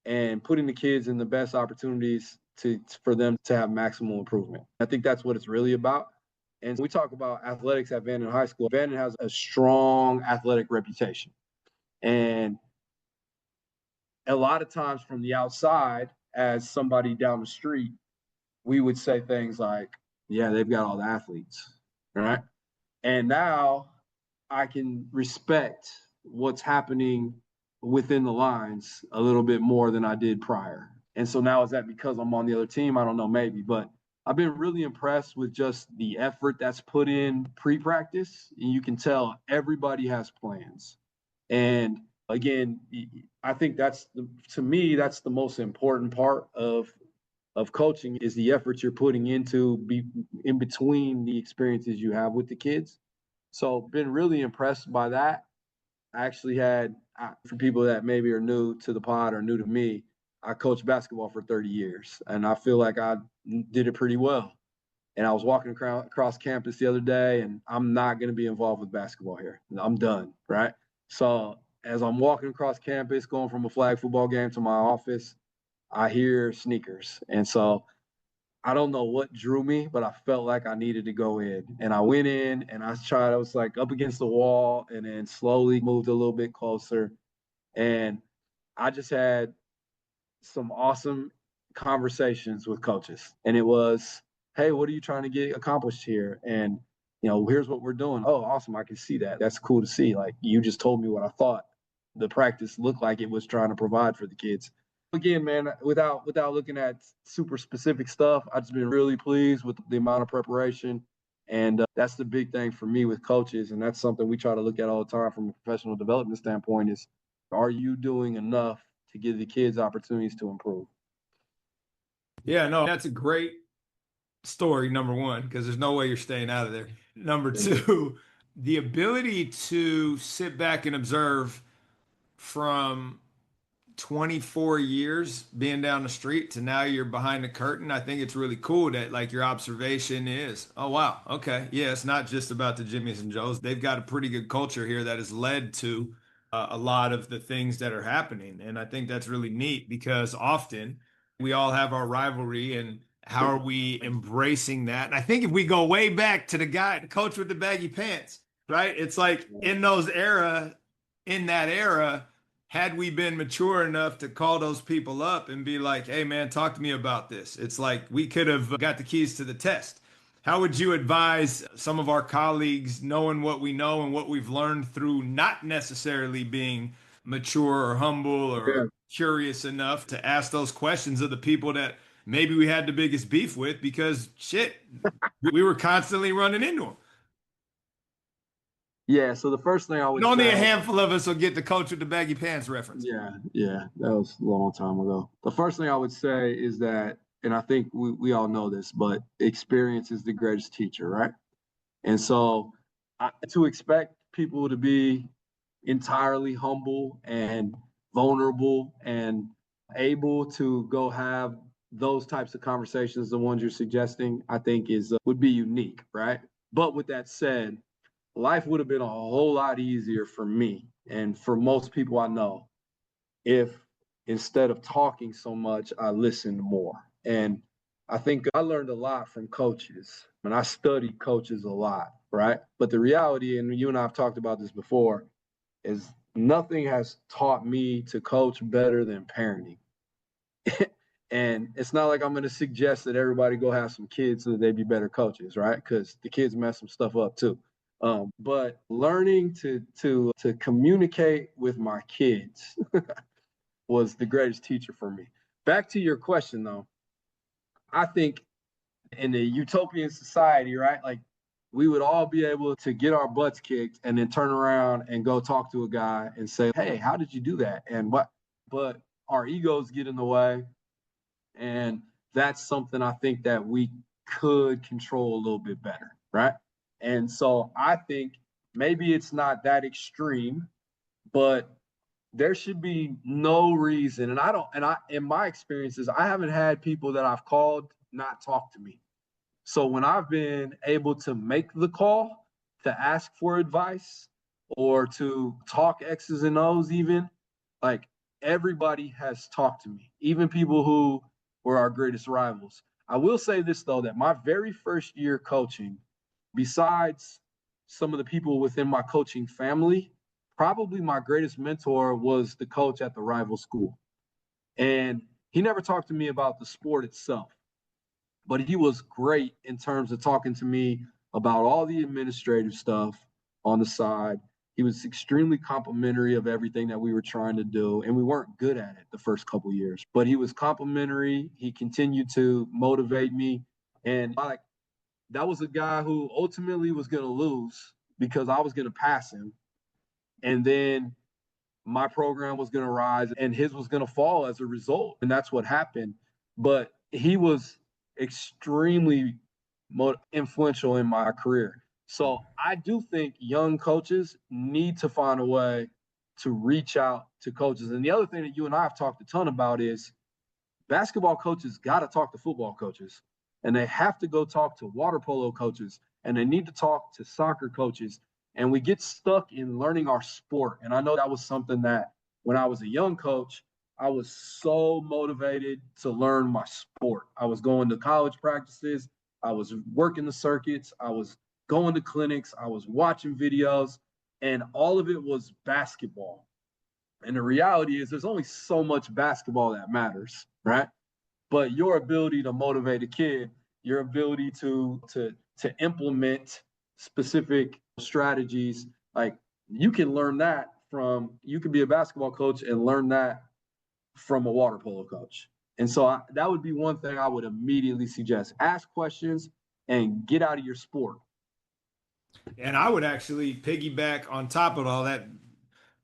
and putting the kids in the best opportunities for them to have maximum improvement? I think that's what it's really about. And we talk about athletics at Vanden High School. Vanden has a strong athletic reputation. And a lot of times from the outside, as somebody down the street, we would say things like, yeah, they've got all the athletes, right? And now I can respect what's happening within the lines a little bit more than I did prior. And so now is that because I'm on the other team? I don't know, maybe, but I've been really impressed with just the effort that's put in pre-practice. And you can tell everybody has plans. And again, I think to me, that's the most important part of coaching is the effort you're putting in between the experiences you have with the kids. So been really impressed by that. I actually for people that maybe are new to the pod or new to me, I coached basketball for 30 years, and I feel like I did it pretty well. And I was walking across campus the other day, and I'm not going to be involved with basketball here. I'm done, right? So as I'm walking across campus, going from a flag football game to my office, I hear sneakers. And so I don't know what drew me, but I felt like I needed to go in. And I went in and I was like up against the wall and then slowly moved a little bit closer. And I just had some awesome conversations with coaches. And it was, hey, what are you trying to get accomplished here? And, here's what we're doing. Oh, awesome. I can see that. That's cool to see. Like you just told me what I thought the practice looked like it was trying to provide for the kids. Again, man, without looking at super specific stuff, I've just been really pleased with the amount of preparation. And that's the big thing for me with coaches. And that's something we try to look at all the time from a professional development standpoint is, are you doing enough to give the kids opportunities to improve? Yeah, no, that's a great story, number one, because there's no way you're staying out of there. Number two, the ability to sit back and observe from 24 years being down the street to now you're behind the curtain. I think it's really cool that like your observation is, oh wow, okay, yeah, it's not just about the Jimmys and Joes. They've got a pretty good culture here that has led to a lot of the things that are happening. And I think that's really neat because often we all have our rivalry, and how are we embracing that? And I think if we go way back to the coach with the baggy pants, right? It's like in that era, had we been mature enough to call those people up and be like, hey man, talk to me about this. It's like we could have got the keys to the test. How would you advise some of our colleagues, knowing what we know and what we've learned through not necessarily being mature or humble or Yeah. curious enough to ask those questions of the people that maybe we had the biggest beef with because shit, we were constantly running into them? Yeah. So the first thing I And would only a say, handful of us will get the coach with the baggy pants reference. yeah, that was a long time ago. The first thing I would say is that, and I think we all know this, but experience is the greatest teacher, right? And so to expect people to be entirely humble and vulnerable and able to go have those types of conversations, the ones you're suggesting, I think is would be unique, right? But with that said, life would have been a whole lot easier for me and for most people I know if instead of talking so much, I listened more. And I think I learned a lot from coaches, and I studied coaches a lot, right? But the reality, and you and I have talked about this before, is nothing has taught me to coach better than parenting. And it's not like I'm going to suggest that everybody go have some kids so that they be better coaches, right? Because the kids mess some stuff up too. But learning to communicate with my kids was the greatest teacher for me. Back to your question though, I think in a utopian society, right? Like we would all be able to get our butts kicked and then turn around and go talk to a guy and say, "Hey, how did you do that?" And what? But our egos get in the way, and that's something I think that we could control a little bit better, right? And so I think maybe it's not that extreme, but there should be no reason. And in my experiences, I haven't had people that I've called not talk to me. So when I've been able to make the call to ask for advice or to talk X's and O's, even like everybody has talked to me, even people who were our greatest rivals. I will say this though, that my very first year coaching, besides some of the people within my coaching family, probably my greatest mentor was the coach at the rival school. And he never talked to me about the sport itself, but he was great in terms of talking to me about all the administrative stuff on the side. He was extremely complimentary of everything that we were trying to do, and we weren't good at it the first couple of years, but he was complimentary. He continued to motivate me, and that was a guy who ultimately was going to lose because I was going to pass him, and then my program was going to rise and his was going to fall as a result, and that's what happened. But he was extremely influential in my career. So I do think young coaches need to find a way to reach out to coaches. And the other thing that you and I have talked a ton about is basketball coaches got to talk to football coaches, and they have to go talk to water polo coaches, and they need to talk to soccer coaches. And we get stuck in learning our sport. And I know that was something that when I was a young coach, I was so motivated to learn my sport. I was going to college practices. I was working the circuits. I was going to clinics. I was watching videos, and all of it was basketball. And the reality is there's only so much basketball that matters, right? But your ability to motivate a kid, your ability to implement specific strategies, like you can learn that you can be a basketball coach and learn that from a water polo coach. And so that would be one thing I would immediately suggest. Ask questions and get out of your sport. And I would actually piggyback on top of all that,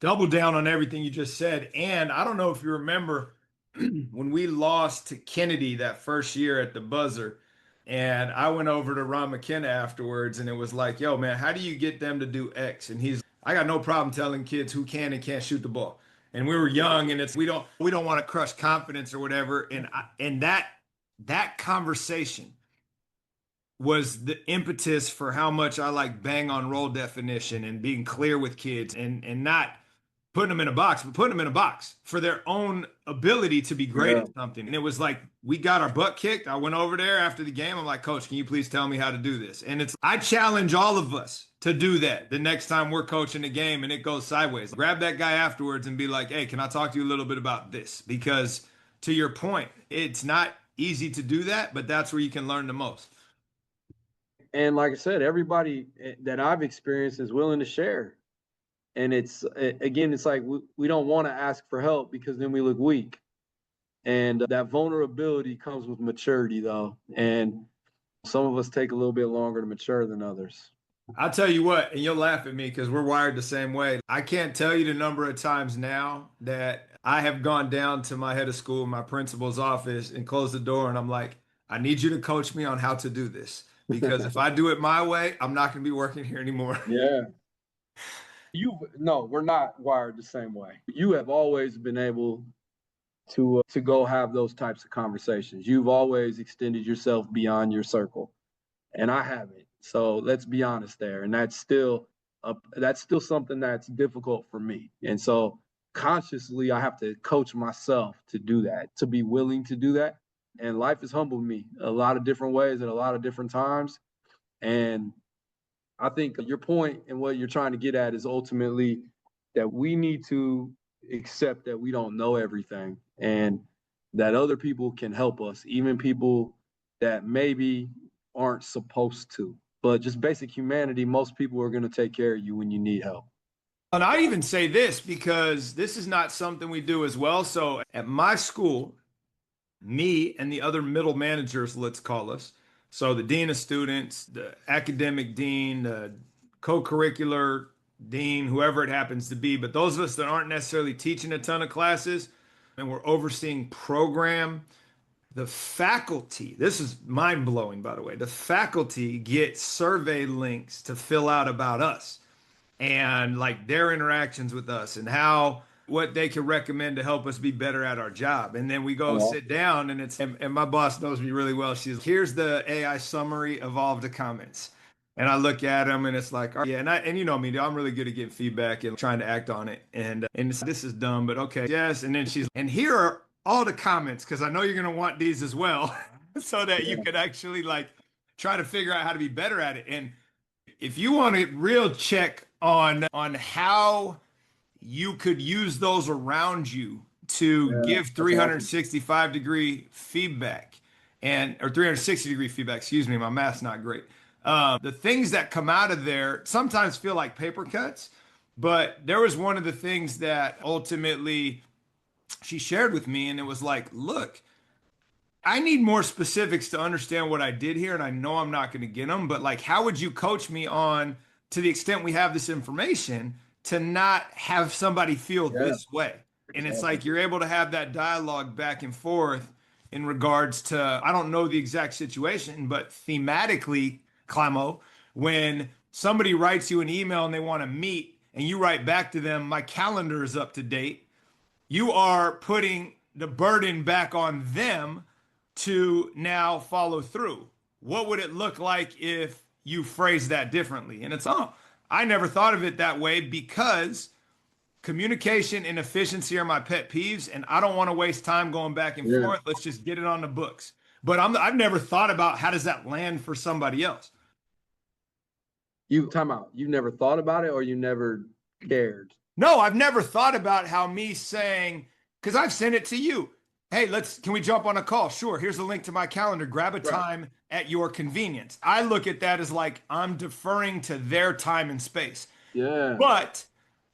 double down on everything you just said. And I don't know if you remember when we lost to Kennedy that first year at the buzzer, and I went over to Ron McKenna afterwards, and it was like, yo, man, how do you get them to do X? And I got no problem telling kids who can and can't shoot the ball. And we were young, and we don't want to crush confidence or whatever. And that conversation was the impetus for how much I like bang on role definition and being clear with kids and not putting them in a box, but putting them in a box for their own ability to be great at something. And it was like, we got our butt kicked. I went over there after the game. I'm like, Coach, can you please tell me how to do this? And I challenge all of us to do that the next time we're coaching a game and it goes sideways. Grab that guy afterwards and be like, hey, can I talk to you a little bit about this? Because to your point, it's not easy to do that, but that's where you can learn the most. And like I said, everybody that I've experienced is willing to share. And it's like we don't want to ask for help because then we look weak. And that vulnerability comes with maturity, though. And some of us take a little bit longer to mature than others. I'll tell you what, and you'll laugh at me because we're wired the same way. I can't tell you the number of times now that I have gone down to my head of school, my principal's office, and closed the door, and I'm like, I need you to coach me on how to do this. Because if I do it my way, I'm not going to be working here anymore. Yeah. No, we're not wired the same way. You have always been able to go have those types of conversations. You've always extended yourself beyond your circle, and I haven't. So let's be honest there. And that's still something that's difficult for me. And so consciously, I have to coach myself to do that, to be willing to do that. And life has humbled me a lot of different ways at a lot of different times. And I think your point and what you're trying to get at is ultimately that we need to accept that we don't know everything and that other people can help us, even people that maybe aren't supposed to. But just basic humanity, most people are going to take care of you when you need help. And I even say this because this is not something we do as well. So at my school, me and the other middle managers, let's call us, so the dean of students, the academic dean, the co-curricular dean, whoever it happens to be, but those of us that aren't necessarily teaching a ton of classes and we're overseeing program, the faculty, this is mind blowing, by the way, the faculty get survey links to fill out about us and like their interactions with us and how what they can recommend to help us be better at our job. And then we go sit down and my boss knows me really well. She's here's the AI summary of all of the comments. And I look at them and it's like, yeah, and you know me, I'm really good at getting feedback and trying to act on it. And this is dumb, but okay, yes. And then and here are all the comments because I know you're gonna want these as well, so that you could actually like try to figure out how to be better at it. And if you want a real check on how you could use those around you to give 365-degree feedback or 360-degree feedback, excuse me, my math's not great. The things that come out of there sometimes feel like paper cuts, but there was one of the things that ultimately she shared with me, and it was like, look, I need more specifics to understand what I did here, and I know I'm not going to get them, but like, how would you coach me on, to the extent we have this information, to not have somebody feel this way? And it's like you're able to have that dialogue back and forth in regards to, I don't know the exact situation, but thematically, Clamo, when somebody writes you an email and they want to meet, and you write back to them, my calendar is up to date, you are putting the burden back on them to now follow through. What would it look like if you phrase that differently? And it's, oh, I never thought of it that way because communication and efficiency are my pet peeves, and I don't want to waste time going back and forth. Let's just get it on the books. But I've never thought about how does that land for somebody else. Time out. You've never thought about it, or you never cared? No, I've never thought about how me saying, because I've sent it to you. Hey, can we jump on a call? Sure. Here's a link to my calendar. Grab a time at your convenience. I look at that as like I'm deferring to their time and space. Yeah. But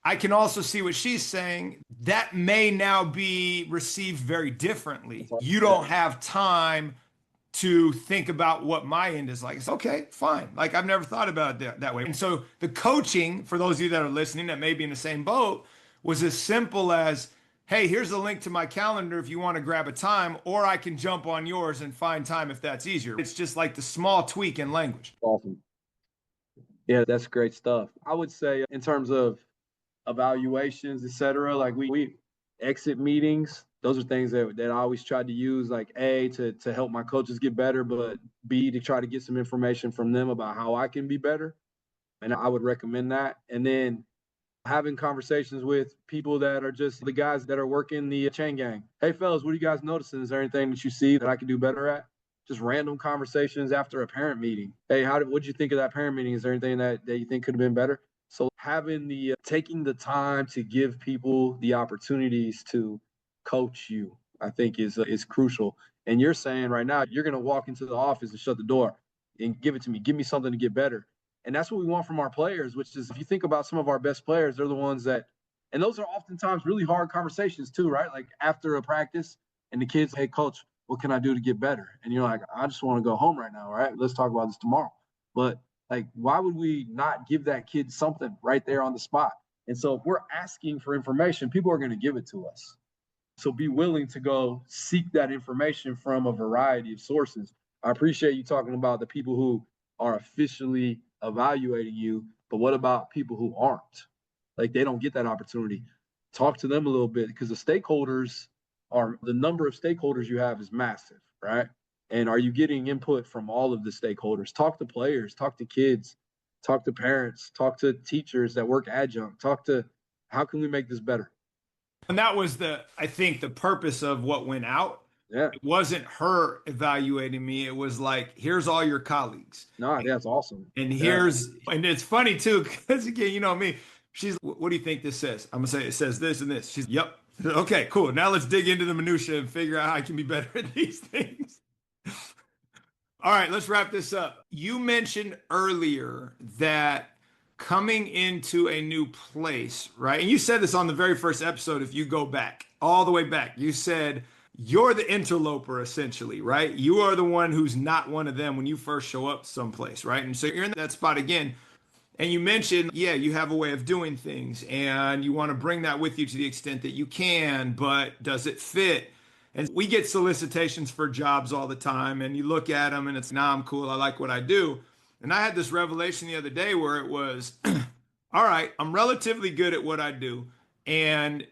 I can also see what she's saying. That may now be received very differently. You don't have time to think about what my end is like. It's okay, fine. Like I've never thought about it that way. And so the coaching, for those of you that are listening that may be in the same boat, was as simple as, hey, here's a link to my calendar if you want to grab a time, or I can jump on yours and find time if that's easier. It's just like the small tweak in language. Awesome. Yeah, that's great stuff. I would say in terms of evaluations, et cetera, like we exit meetings, those are things that I always tried to use, like A, to help my coaches get better, but B, to try to get some information from them about how I can be better. And I would recommend that. And then having conversations with people that are just the guys that are working the chain gang. Hey, fellas, what are you guys noticing? Is there anything that you see that I can do better at? Just random conversations after a parent meeting. Hey, what'd you think of that parent meeting? Is there anything that you think could have been better? So having taking the time to give people the opportunities to coach you, I think is crucial. And you're saying right now, you're going to walk into the office and shut the door and give it to me. Give me something to get better. And that's what we want from our players, which is, if you think about some of our best players, they're the ones that, and those are oftentimes really hard conversations too, right? Like after a practice and the kids, hey, coach, what can I do to get better? And you're like, I just want to go home right now, right? Let's talk about this tomorrow. But like, why would we not give that kid something right there on the spot? And so if we're asking for information, people are going to give it to us. So be willing to go seek that information from a variety of sources. I appreciate you talking about the people who are officially evaluating you, but what about people who aren't? Like they don't get that opportunity. Talk to them a little bit, because the stakeholders, are the number of stakeholders you have is massive, right? And are you getting input from all of the stakeholders? Talk to players, talk to kids, talk to parents, talk to teachers that work adjunct, talk to how can we make this better? And that was I think the purpose of what went out. Yeah. It wasn't her evaluating me. It was like, here's all your colleagues. No, that's awesome. And Yeah. and it's funny too, because again, you know me, what do you think this says? I'm gonna say it says this and this. She's, yep. Okay, cool. Now let's dig into the minutia and figure out how I can be better at these things. All right, let's wrap this up. You mentioned earlier that coming into a new place, right? And you said this on the very first episode, if you go back, all the way back, you said you're the interloper essentially, right? You are the one who's not one of them when you first show up someplace, right? And so you're in that spot again. And you mentioned, yeah, you have a way of doing things and you want to bring that with you to the extent that you can, but does it fit? And we get solicitations for jobs all the time and you look at them and it's, nah, I'm cool. I like what I do. And I had this revelation the other day where it was, all right, I'm relatively good at what I do. And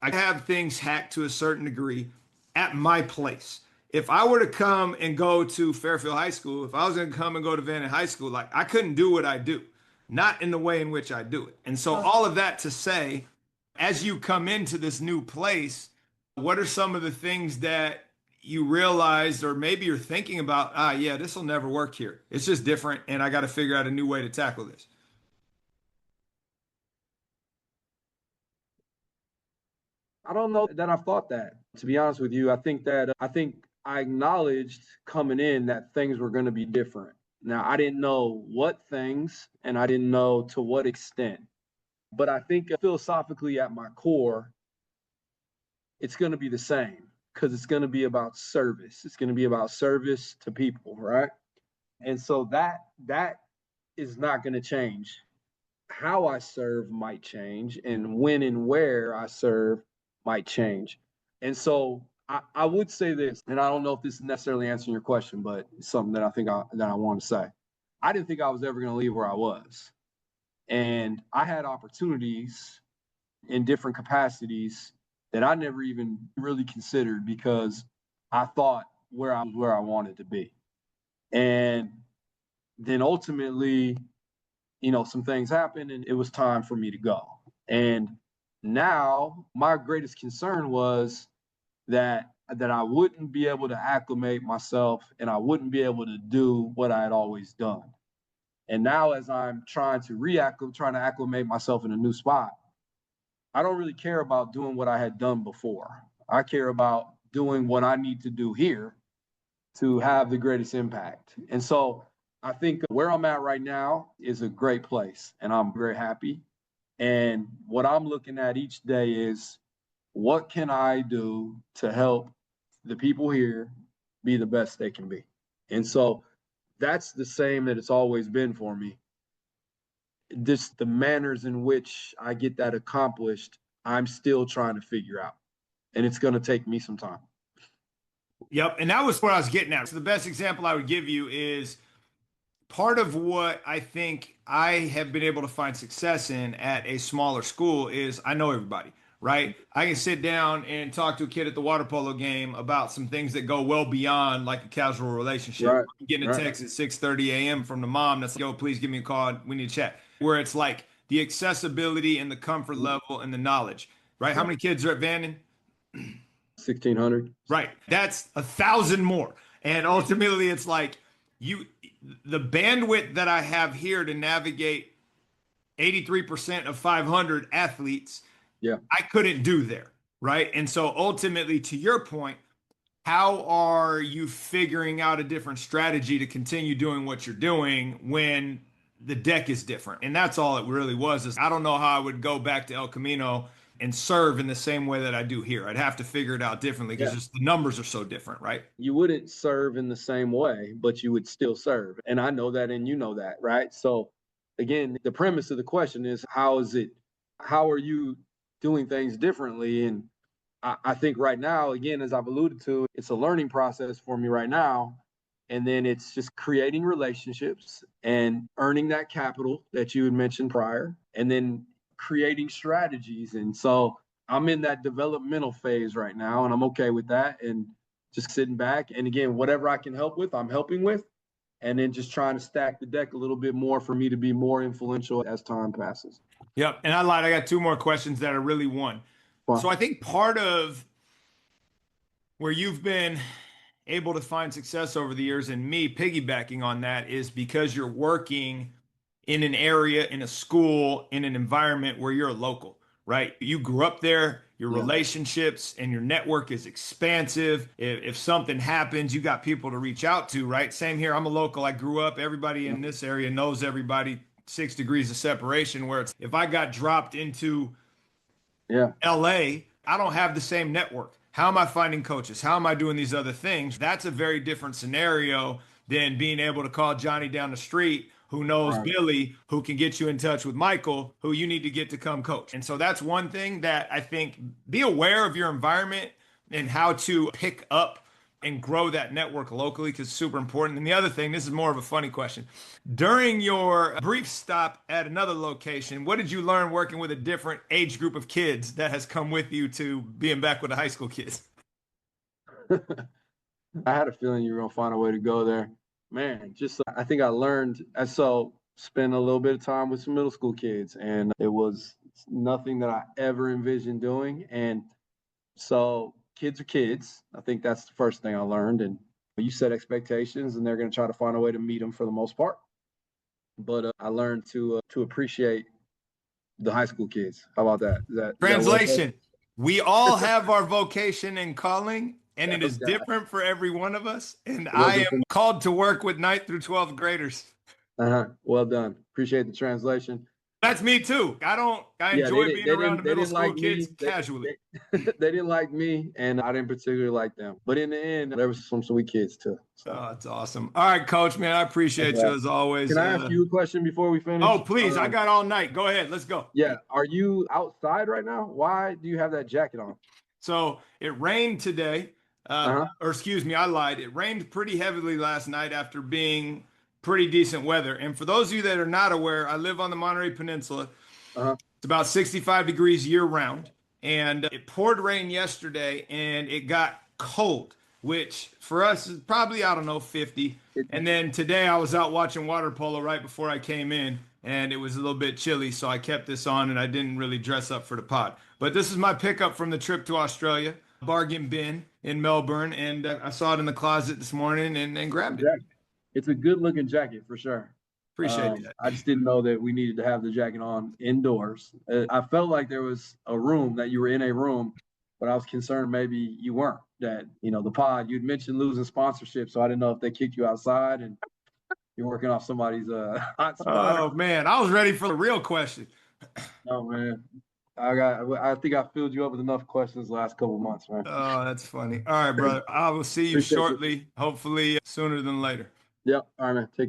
I have things hacked to a certain degree at my place. If I were to come and go to Fairfield High School, if I was going to come and go to Vanden High School, like I couldn't do what I do, not in the way in which I do it. And so all of that to say, as you come into this new place, what are some of the things that you realized, or maybe you're thinking about, yeah, this will never work here. It's just different. And I got to figure out a new way to tackle this. I don't know that I've thought that, to be honest with you. I think I acknowledged coming in that things were going to be different. Now, I didn't know what things and I didn't know to what extent, but I think philosophically at my core, it's going to be the same because it's going to be about service. It's going to be about service to people, right? And so that is not going to change. How I serve might change, and when and where I serve might change. And so I would say this, and I don't know if this is necessarily answering your question, but it's something that I want to say. I didn't think I was ever going to leave where I was. And I had opportunities in different capacities that I never even really considered because I thought where I wanted to be. And then ultimately, some things happened and it was time for me to go. And now my greatest concern was that I wouldn't be able to acclimate myself and I wouldn't be able to do what I had always done. And now as I'm trying to acclimate myself in a new spot, I don't really care about doing what I had done before. I care about doing what I need to do here to have the greatest impact. And so I think where I'm at right now is a great place and I'm very happy. And what I'm looking at each day is what can I do to help the people here be the best they can be? And so that's the same that it's always been for me. Just the manners in which I get that accomplished, I'm still trying to figure out. And it's going to take me some time. Yep. And that was what I was getting at. So the best example I would give you is part of what I think I have been able to find success in at a smaller school is I know everybody, right? I can sit down and talk to a kid at the water polo game about some things that go well beyond like a casual relationship. Right. Getting a text at 6:30 a.m. from the mom that's like, yo, please give me a call. We need to chat. Where it's like the accessibility and the comfort level and the knowledge, right? How many kids are at Vanden? 1,600. Right. That's 1,000 more. And ultimately it's like the bandwidth that I have here to navigate 83% of 500 athletes, I couldn't do there. Right. And so ultimately, to your point, how are you figuring out a different strategy to continue doing what you're doing when the deck is different? And that's all it really was. Is I don't know how I would go back to El Camino and serve in the same way that I do here. I'd have to figure it out differently because just the numbers are so different, right? You wouldn't serve in the same way, but you would still serve. And I know that, and you know that, right? So again, the premise of the question is how are you doing things differently? And I think right now, again, as I've alluded to, it's a learning process for me right now. And then it's just creating relationships and earning that capital that you had mentioned prior, and then creating strategies. And so I'm in that developmental phase right now, and I'm okay with that. And just sitting back. And again, whatever I can help with, I'm helping with. And then just trying to stack the deck a little bit more for me to be more influential as time passes. Yep. And I lied. I got two more questions that are really one. Fine. So I think part of where you've been able to find success over the years, and me piggybacking on that, is because you're working in an area, in a school, in an environment where you're a local, right? You grew up there, your relationships and your network is expansive. If something happens, you got people to reach out to, right? Same here. I'm a local. I grew up. Everybody in this area knows everybody, 6 degrees of separation, where it's, if I got dropped into LA, I don't have the same network. How am I finding coaches? How am I doing these other things? That's a very different scenario than being able to call Johnny down the street who knows Billy, who can get you in touch with Michael, who you need to get to come coach. And so that's one thing that I think, be aware of your environment and how to pick up and grow that network locally, because it's super important. And the other thing, this is more of a funny question. During your brief stop at another location, what did you learn working with a different age group of kids that has come with you to being back with the high school kids? I had a feeling you were going to find a way to go there. Man, just I think I learned, and so spent a little bit of time with some middle school kids, and it was nothing that I ever envisioned doing. And so kids are kids. I think that's the first thing I learned. And you set expectations, and they're going to try to find a way to meet them for the most part. But I learned to appreciate the high school kids. How about that? Is that Translation? We all have our vocation and calling, and it is different for every one of us. And I am called to work with 9th through 12th graders. Well done. Appreciate the translation. That's me too. I enjoy being around the middle school kids casually. They didn't like me, and I didn't particularly like them. But in the end, there was some sweet kids too. So. Oh, that's awesome. All right, Coach, man, I appreciate you as always. Can I ask you a question before we finish? Oh, please. I got all night. Go ahead. Let's go. Yeah. Are you outside right now? Why do you have that jacket on? So it rained today. Or excuse me, I lied. It rained pretty heavily last night after being pretty decent weather. And for those of you that are not aware, I live on the Monterey Peninsula. It's about 65 degrees year round. And it poured rain yesterday and it got cold, which for us is probably, I don't know, 50. And then today I was out watching water polo right before I came in, and it was a little bit chilly. So I kept this on and I didn't really dress up for the pod. But this is my pickup from the trip to Australia, bargain bin in Melbourne. And I saw it in the closet this morning and grabbed it. It's a good looking jacket for sure. Appreciate that. I just didn't know that we needed to have the jacket on indoors. I felt like there was a room, that you were in a room, but I was concerned maybe you weren't. That, the pod, you'd mentioned losing sponsorship, so I didn't know if they kicked you outside and you're working off somebody's hot spot. Oh man, I was ready for the real question. Oh man, I think I filled you up with enough questions the last couple of months, man. Oh, that's funny. All right, brother. I will see you shortly, hopefully sooner than later. Yep. All right, man. Take care.